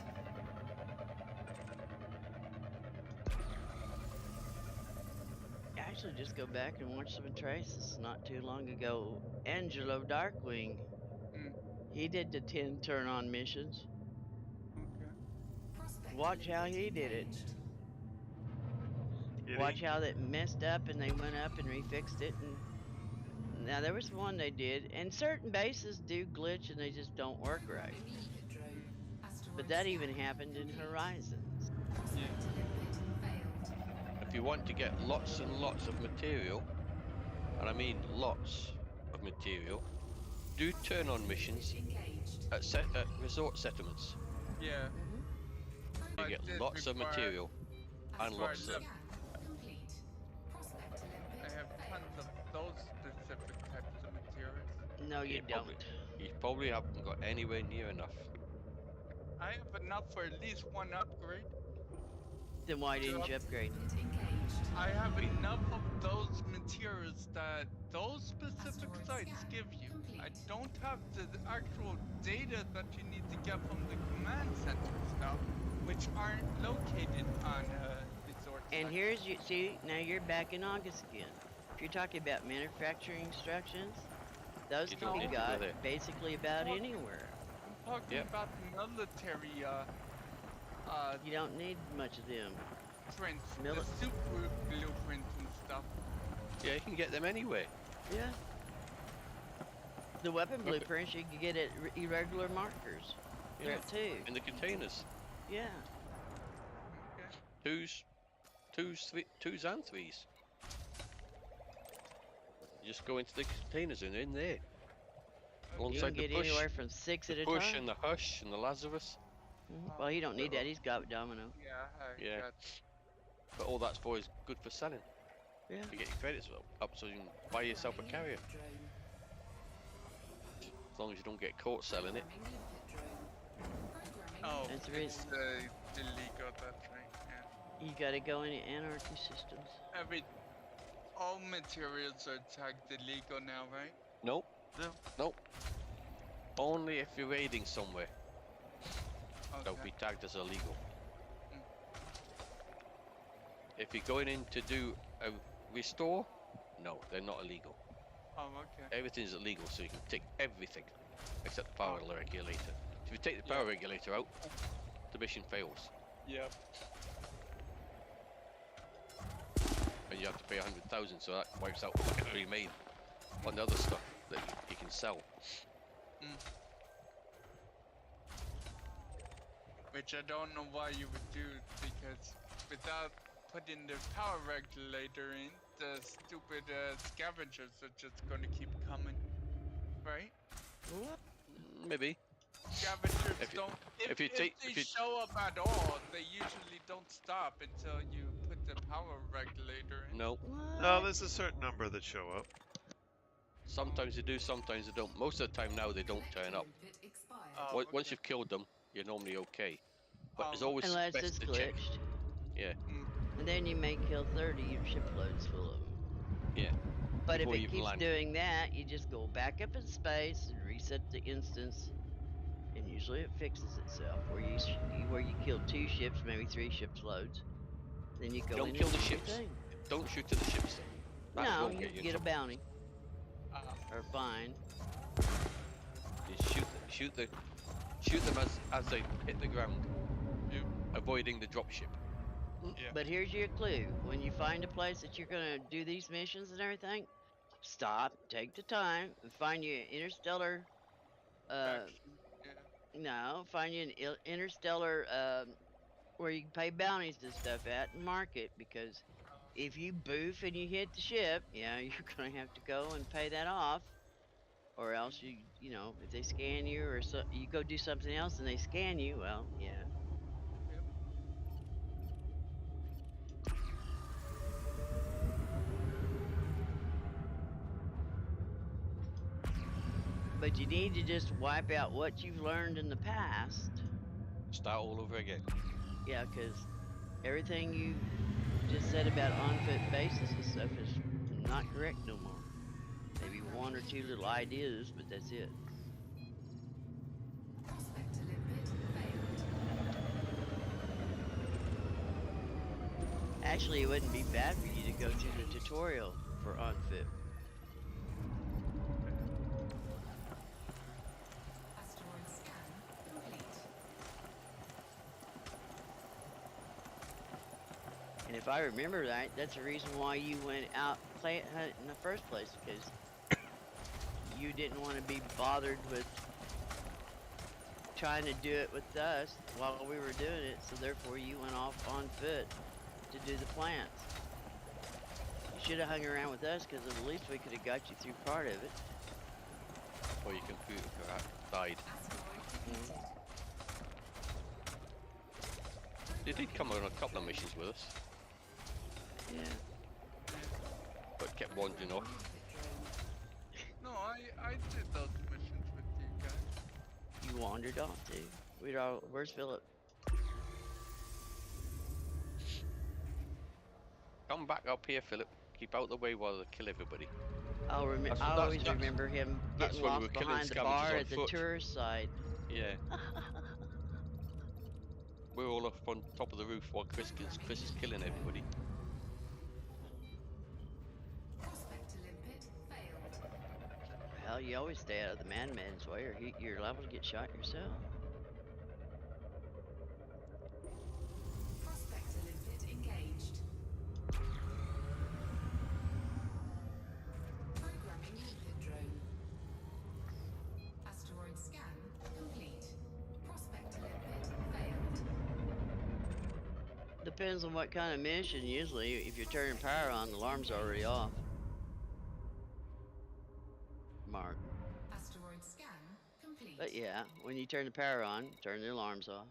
Actually, just go back and watch some Traces. Not too long ago, Angelo Darkwing, he did the 10 turn-on missions. Okay. Watch how he did it. Watch how that messed up and they went up and refixed it. And now there was one they did, and certain bases do glitch and they just don't work right. But that even happened in Horizons. you want to get lots and lots of material, and I mean lots of material, do turn on missions Engaged. at resort settlements. Yeah. You I get did lots of before. material and lots of. Scan complete. Prospect limpet I have tons of those specific types of materials. No, you don't. You probably haven't got anywhere near enough. I have enough for at least one upgrade. Then why didn't you upgrade? engaged. I have enough of those materials that those specific Asteroid sites scan give you. I complete. don't have the actual data that you need to get from the command center stuff, which aren't located on resort And sites. here's you see, now you're back in August again. If you're talking about manufacturing instructions, those You can don't be need to go got there. basically about Well, anywhere. I'm talking Yep. about military You don't need much of them. prints, Mili- the super blueprints and stuff. Yeah, you can get them anywhere. Yeah. The weapon Okay. blueprints you can get at irregular markers. Yeah. That too. In the containers. Yeah. Okay. Twos and threes. You just go into the containers and they're in there. You Alongside can get the push, anywhere from 6 at a push time. and the hush and the Lazarus. Well, he don't need that. He's got Domino. Yeah, I Yeah. got But all that's for is good for selling. Yeah. To get your credits up so you can buy yourself a carrier. As long as you don't get caught selling it. Oh, That's the it's the Lego, that's right. Yeah. You gotta go into Anarchy Systems. All materials are tagged illegal now, right? Nope. No. Nope. Only if you're raiding somewhere. They'll Okay. be tagged as illegal. Mm. If you're going in to do a restore, no, they're not illegal. Oh, okay. Everything's illegal, so you can take everything except the power regulator. If you take the power regulator out, the mission fails, Yep. and you have to pay 100,000. So that wipes out what can be made on the other stuff that you can sell. Which I don't know why you would do, because without putting the power regulator in, the stupid scavengers are just going to keep coming, right? Maybe. Scavengers If you- don't. if you If take- they if you- show up at all, they usually don't stop until you put the power regulator in. No. No, there's a certain number that show up. Sometimes they do, sometimes they don't. Most of the time now they don't turn up. Oh, Once okay. you've killed them, you're normally okay. But it's Oh, always Unless best it's to check. glitched. Yeah. And then you may kill 30 shiploads full of them. Yeah. But Before if you it even keeps land. doing that, you just go back up in space and reset the instance. And usually it fixes itself. Where you kill 2 ships, maybe 3 ships loads. Then you go Don't in kill and the do your ships. thing. Don't shoot to the ships though. That No, won't you get you in get a trouble. bounty. Or fine. You shoot them as they hit the ground, avoiding the dropship. Yeah. But here's your clue. When you find a place that you're going to do these missions and everything, stop, take the time, and find you an interstellar, find you an interstellar, where you can pay bounties and stuff at and mark it, because if you boof and you hit the ship, yeah, you're going to have to go and pay that off. Or else you know, if they scan you or you go do something else and they scan you, well, yeah. But you need to just wipe out what you've learned in the past. Start all over again. Yeah, because everything you just said about on-foot bases and stuff is not correct no more. Maybe 1 or 2 little ideas, but that's it. Actually, it wouldn't be bad for you to go through the tutorial for on-foot. And if I remember right, that's the reason why you went out plant hunt in the first place, because you didn't want to be bothered with trying to do it with us while we were doing it, so therefore you went off on foot to do the plants. Should have hung around with us, because at least we could have got you through part of it. Or your computer died. They did come on a couple of missions with us, Yeah. but kept wandering off. No, I did those missions with you guys. You wandered off too. We'd all. Where's Philip? Come back up here, Philip. Keep out the way while they kill everybody. I That's- always that's- remember him that's getting when we lost were killing behind the scavengers bar on at the foot. tourist site. Yeah. We're all up on top of the roof while Chris is killing everybody. Prospect to limpet failed. Hell, you always stay out of the madman's way, or you're liable to get shot yourself. Prospect to limpet engaged. Programming limpet drone. Asteroid scan complete. Prospect to limpet failed. Depends on what kind of mission. Usually, if you're turning power on, the alarm's already off. Mark. Asteroid scan complete. But yeah, when you turn the power on, turn the alarms off.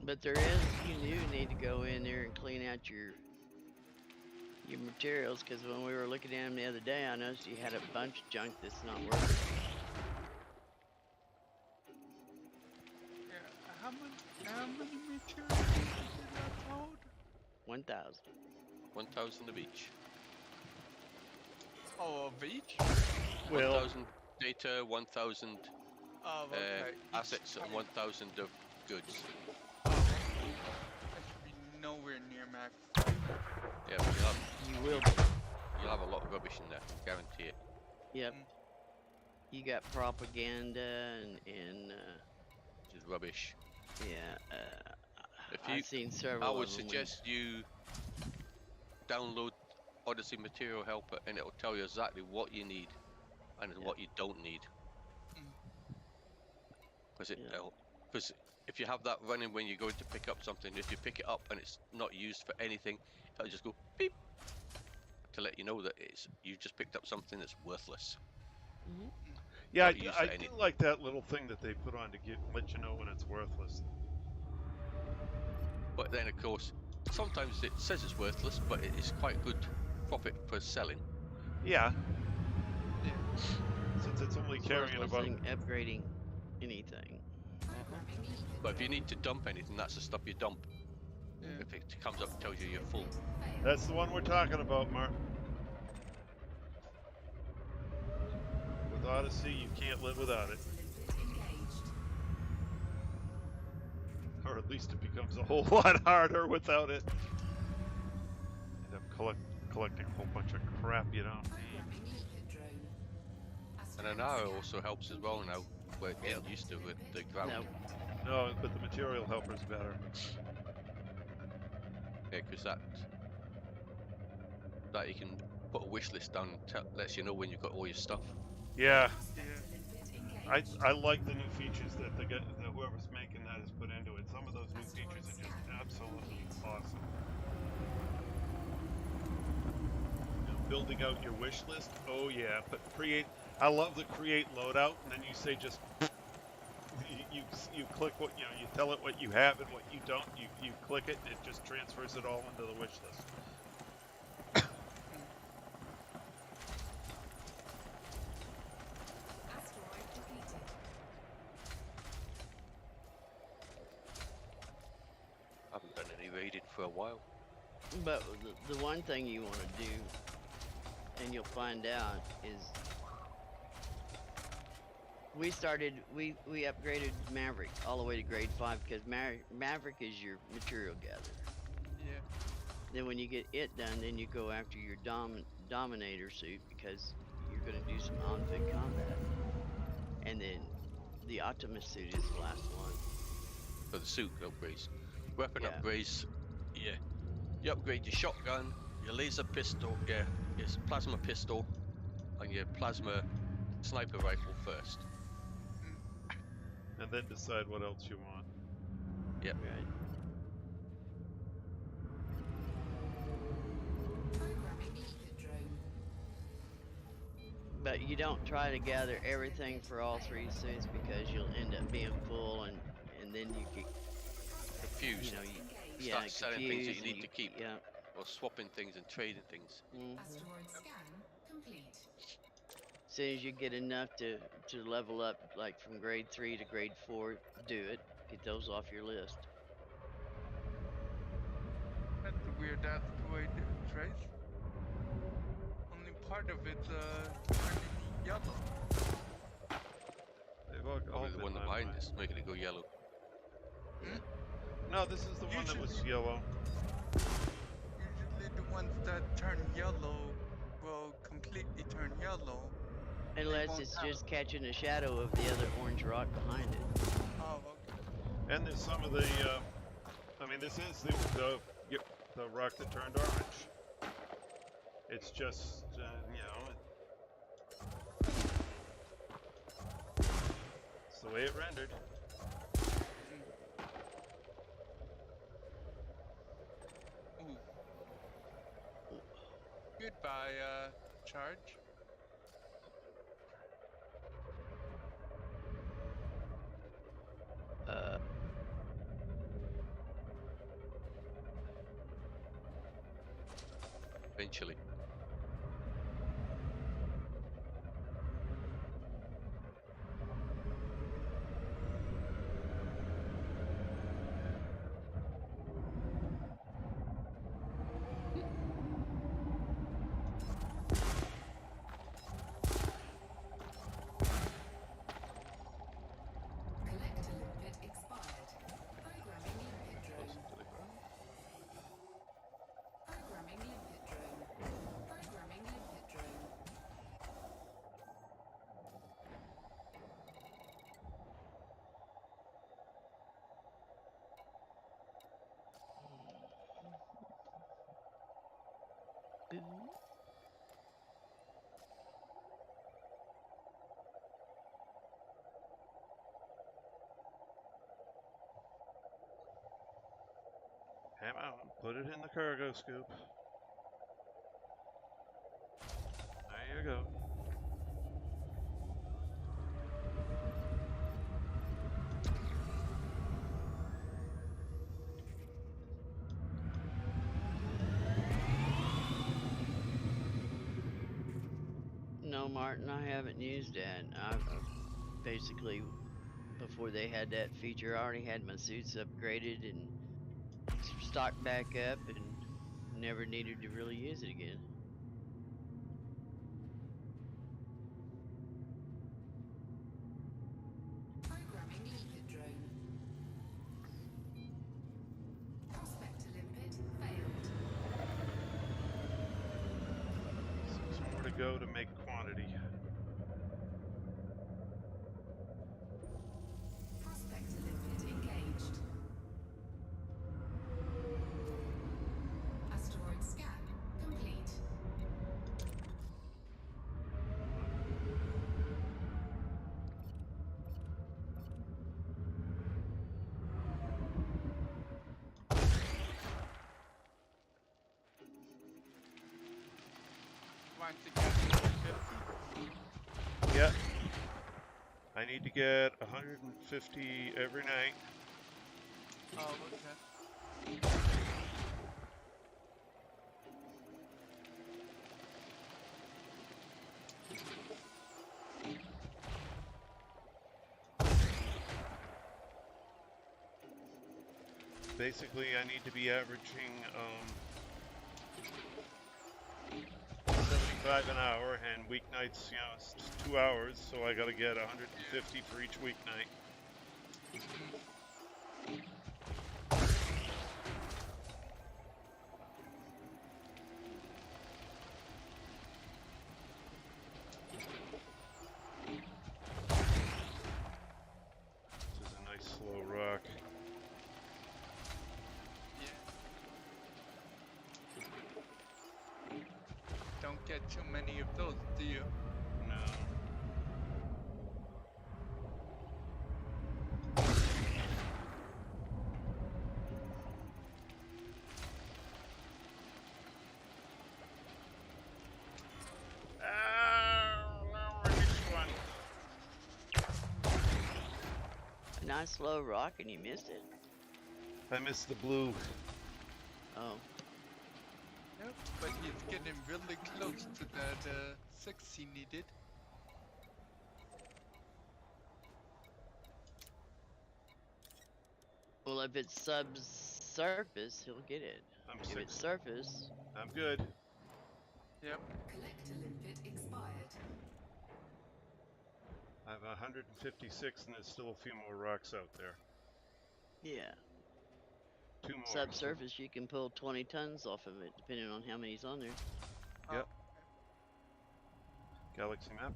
But there is, you do need to go in there and clean out your materials, because when we were looking at them the other day, I noticed you had a bunch of junk that's not working. Yeah, how many materials did that hold? 1,000. 1,000 of each. Oh, of each? Well, 1,000 data, 1,000 Oh, okay. assets, and 1,000 of goods. I should be nowhere near max. Yeah, but You will. you'll have a lot of rubbish in there, I guarantee it. Yep. Mm. You got propaganda and Which is rubbish. yeah. If I've you- seen several. I would of them suggest you download Odyssey Material Helper, and it'll tell you exactly what you need and what you don't need. Because if you have that running when you're going to pick up something, if you pick it up and it's not used for anything, it'll just go beep to let you know that you just picked up something that's worthless. yeah, not used for I do anything. like that little thing that they put on to let you know when it's worthless. But then, of course, sometimes it says it's worthless, but it is quite good profit for selling. Yeah. Since it's only It's carrying worthless about. in upgrading anything. But if you need to dump anything, that's the stuff you dump. Yeah. If it comes up and tells you you're full. That's the one we're talking about, Mark. With Odyssey, you can't live without it. Or at least it becomes a whole lot harder without it. End up collecting a whole bunch of crap you don't need. Programming limpet drone. And an arrow also helps as well now, where it didn't used to with the ground. No. No, but the material helper's better. Yeah, because that you can put a wish list down, lets you know when you've got all your stuff. Yeah, Prospector limpet engaged. I like the new features that whoever's making that has put into it. Some of those new features are just absolutely awesome. You know, building out your wish list. Oh yeah, but create. I love the create loadout, and then you say just you click what you know. You tell it what you have and what you don't. You click it, and it just transfers it all into the wish list. Asteroid depleted. I haven't done any raiding for a while. But the one thing you want to do, and you'll find out, is we upgraded Maverick all the way to grade 5 because Maverick is your material gatherer. Yeah. Then when you get it done, then you go after your Dominator suit because you're going to do some on-fit combat. And then the Optimus suit is the last one. For the suit upgrades. Weapon Yeah. upgrades, yeah. You upgrade your shotgun, your laser pistol, your plasma pistol, and your plasma sniper rifle first. And then decide what else you want. Yep. Right. Programming limpet drone. But you don't try to gather everything for all 3 suits because you'll end up being full and then you get, Confused. you know, Engaged. yeah, Start selling things that confused you and need to keep. Yeah. Or swapping things and trading things. Asteroid scan complete. As soon as you get enough to level up, like from grade 3 to grade 4, do it. Get those off your list. That's a weird asteroid, Trace. Only part of it's turning yellow. They've all Probably the been one that behind way. is making it go yellow. No, this is the one that was yellow. Usually the ones that turn yellow will completely turn yellow. Unless won't it's have- just catching a shadow of the other orange rock behind it. Oh, okay. And there's some of the, I mean, this is the rock that turned orange. It's just, you know, it's the way it rendered. Ooh. Goodbye, charge. Eventually. Collector limpet expired. Programming limpet drone. Closer to the ground. Programming limpet drone. Programming limpet drone. Come on, put it in the cargo scoop. There you go. No, Martin, I haven't used that. I've basically, before they had that feature, I already had my suits upgraded and stocked back up and never needed to really use it again. Programming limpet drone. Prospector limpet failed. go to make quantity. Prospector limpet engaged. Asteroid scan complete. Want to get 150? Yeah. I need to get 150 every night. Oh, okay. Basically, I need to be averaging 75 an hour, and weeknights, it's 2 hours, so I got to get 150 for each weeknight. This is a nice slow rock. Don't get too many of those, do you? No. A nice slow rock and you missed it. I missed the blue. Oh. Yep, but he's getting really close to that 6 he needed. Well, if it's subsurface, he'll get it. I'm If 6. it's surface, I'm good. Yep. Collector limpet expired. I have 156, and there's still a few more rocks out there. yeah. 2 more. Subsurface, you can pull 20 tons off of it, depending on how many's on there. Yep. Galaxy map.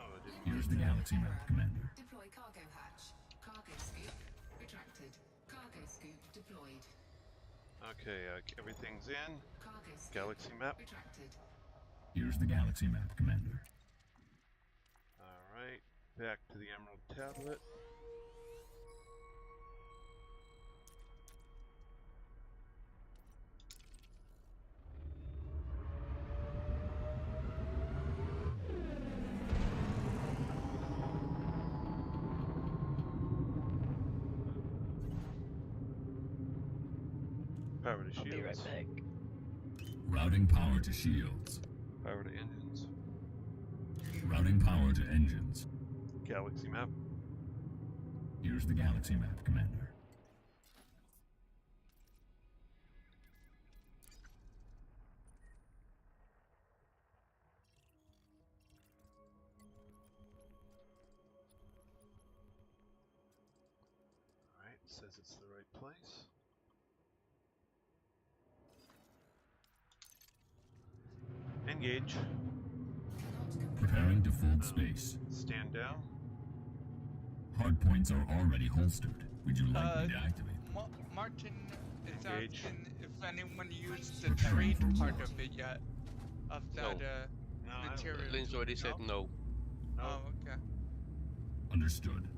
Oh, I didn't. Here's the galaxy map, Commander. Deploy cargo hatch. Cargo scoop retracted. Cargo scoop deployed. Okay, everything's in. Cargo scoop Galaxy map. retracted. Here's the galaxy map, Commander. Alright, back to the Emerald Tablet. Power to I'll shields. be right back. Routing power to shields. Power to engines. Routing power to engines. Galaxy map. Here's the galaxy map, Commander. Alright, it says it's the right place. Engage. Preparing to fold space. Stand down. Hardpoints are already holstered. Would you like me to activate? Martin is Engage. asking if anyone used the trade part of it yet. Of that No, material. Lynn's already said no. Oh, okay. Understood.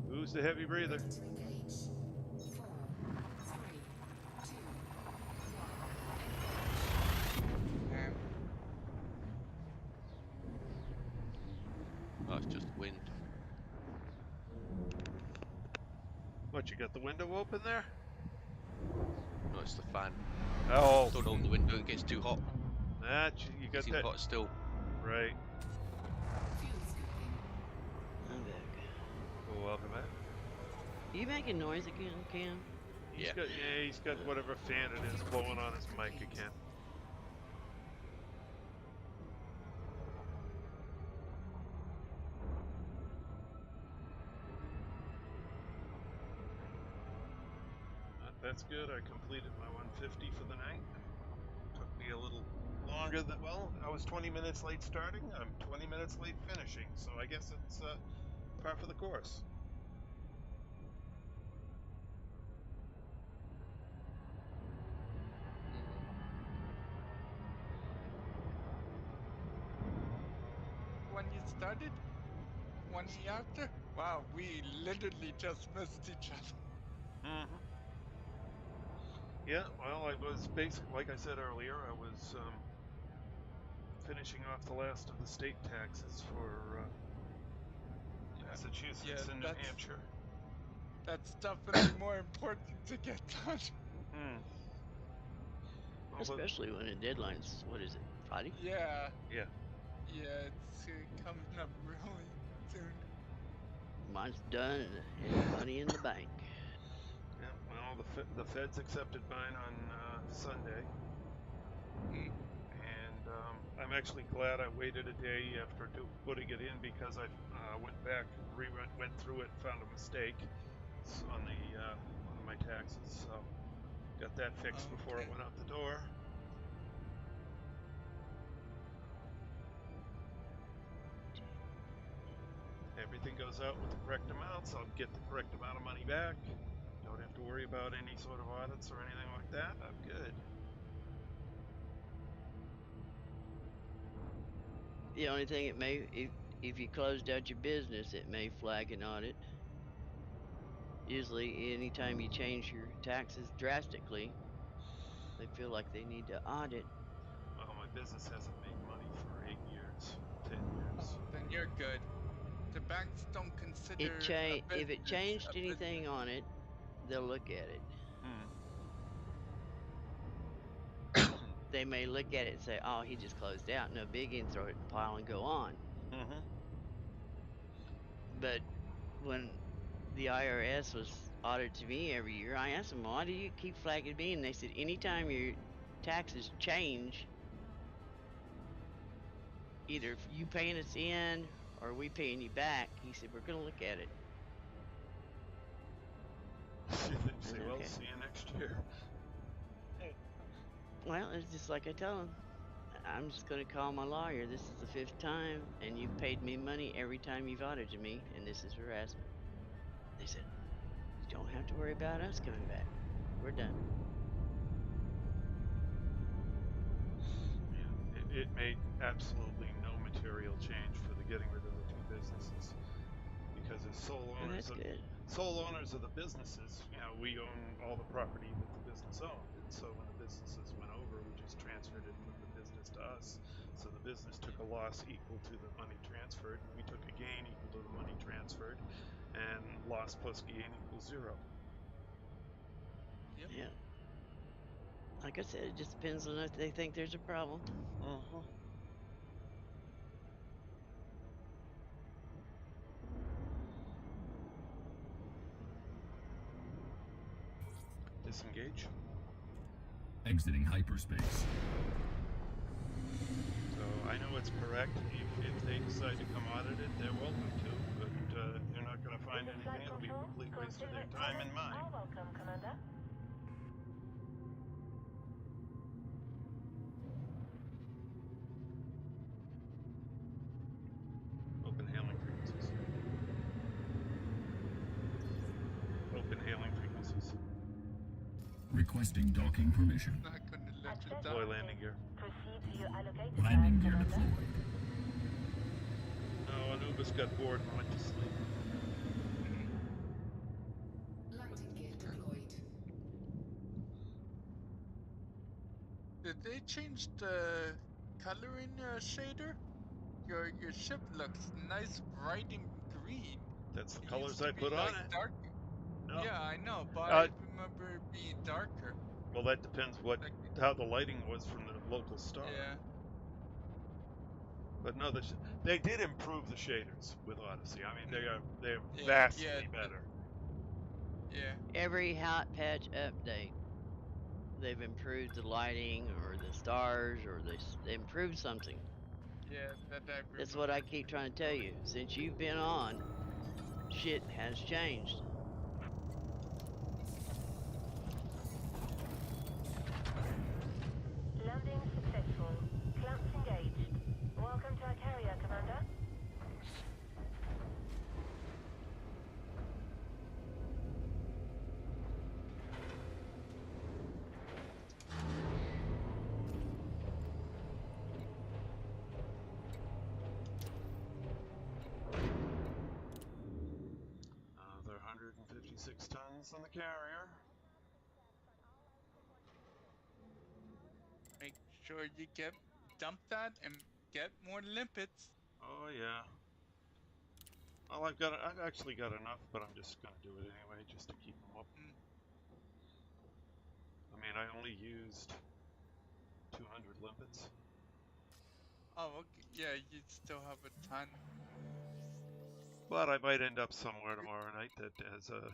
Who's the heavy breather? To engage. 4, 3, 2, 1. And Oh, it's just wind. What, you got the window open there? No, it's the fan. Oh, Don't open the window, it gets too hot. that you got It's that hot still. right. Fuel scooping. I'm back. Well, welcome back. You making noise again, Cam? He's Yeah. got, he's got whatever fan it is blowing on his mic again. Not that's good. I completed my 150 for the night. Took me a little longer than, well, I was 20 minutes late starting. I'm 20 minutes late finishing, so I guess it's par for the course. When you started? 1 year after? Wow, we literally just missed each other. Mm-hmm. Yeah, well, I was basically, like I said earlier, I was finishing off the last of the state taxes for Massachusetts and New Hampshire. That's definitely more important to get done. Hmm. Well, Especially when the deadline's, what is it, Friday? Yeah. Yeah. Yeah, it's coming up really soon. Mine's done and money in the bank. Yeah, well, the feds accepted mine on Sunday. And I'm actually glad I waited a day after putting it in, because I went back, went through it, found a mistake on the one of my taxes, so got that fixed before it went out the door. Everything goes out with the correct amounts. I'll get the correct amount of money back. Don't have to worry about any sort of audits or anything like that. I'm good. The only thing it may, if you closed out your business, it may flag an audit. Usually, anytime you change your taxes drastically, they feel like they need to audit. Well, my business hasn't made money for 8 years, 10 years. Then you're good. The banks don't consider If it changed anything on it, they'll look at it. They may look at it and say, "Oh, he just closed out. No biggie," and throw it in the pile and go on. Mm-hmm. But when the IRS was audited to me every year, I asked them, "Why do you keep flagging me?" And they said, "Anytime your taxes change, either you paying us in or we paying you back," he said, "we're going to look at it." Say, well, see you next year. Well, it's just like I tell them. I'm just going to call my lawyer. This is the 5th time, and you've paid me money every time you've audited me, and this is harassment. They said, "You don't have to worry about us coming back. We're done." Yeah, it made absolutely no material change for the getting rid of the 2 businesses, because as sole owners of the businesses, you know, we own all the property that the business owned, and so when the businesses went over, we just transferred it from the business to us. So the business took a loss equal to the money transferred, and we took a gain equal to the money transferred, and loss plus gain equals 0. Yep. Yeah. Like I said, it just depends on if they think there's a problem. Mm-hmm. Disengage. Exiting hyperspace. So I know it's correct. If they decide to come audit it, they're welcome to, but they're not going to find anything. It'll be a complete waste of their time and mine. Welcome, Commander. Open hailing frequencies. Open hailing frequencies. Requesting docking permission. Not gonna let you Deploy down. landing gear. Proceed to your allocated Landing path, gear Commander. deployed. Oh, Anubis got bored and went to sleep. Landing gear deployed. Did they change the coloring shader? Your ship looks nice, bright and green. That's the It colors used to I be put on like it. dark. No. Yeah, I know, but I remember it being darker. Well, that depends how the lighting was from the local star. Yeah. But no, they did improve the shaders with Odyssey. I mean, they're vastly better. Yeah. Every hot patch update, they've improved the lighting or the stars, or they improved something. Yeah, that I remember. That's what I keep trying to tell you. Since you've been on, shit has changed. on the carrier. Make sure you dump that and get more limpets. Oh yeah. Well, I've actually got enough, but I'm just gonna do it anyway, just to keep them up. I mean, I only used 200 limpets. Oh, okay. Yeah, you still have a ton. But I might end up somewhere tomorrow night that has a...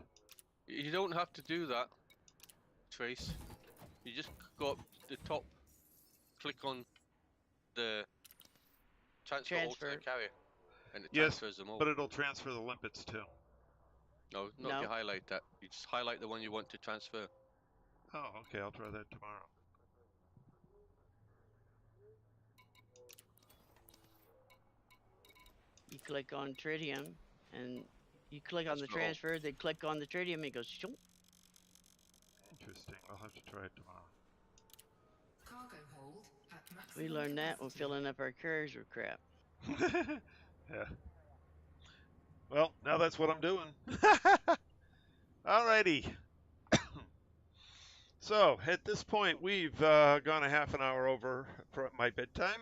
You don't have to do that, Trace. You just go up the top, click on the transfer all to the carrier, and it transfers them all. But it'll transfer the limpets too. No, not if you highlight that. You just highlight the one you want to transfer. Oh, okay, I'll try that tomorrow. You click on Tritium, and you click on the transfer, then click on the Tritium, and it goes shoop. Interesting. I'll have to try it tomorrow. Cargo hold at maximum We learned that when capacity. filling up our carriers with crap. Yeah. Well, now that's what I'm doing. Alrighty. So, at this point, we've gone a half an hour over for my bedtime.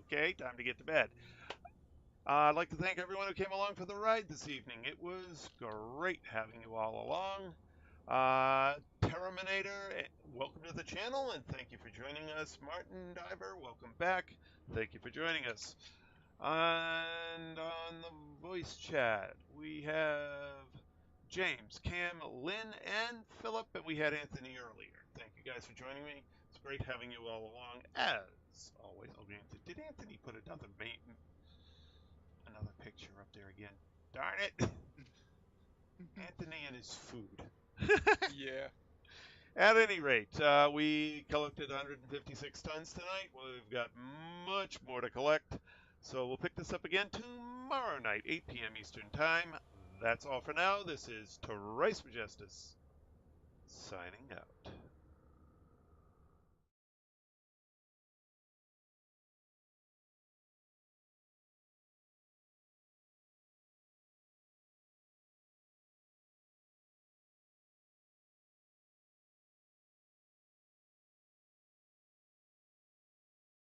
Okay, time to get to bed. I'd like to thank everyone who came along for the ride this evening. It was great having you all along. Terminator, welcome to the channel, and thank you for joining us. Martin Diver, welcome back. Thank you for joining us. And on the voice chat, we have James, Cam, Lynn, and Philip, and we had Anthony earlier. Thank you guys for joining me. It's great having you all along, as always. Oh, did Anthony put another picture up there again? Darn it! Anthony and his food. Yeah. At any rate, we collected 156 tons tonight. We've got much more to collect. So we'll pick this up again tomorrow night, 8 p.m. Eastern Time. That's all for now. This is Trice Majestus signing out.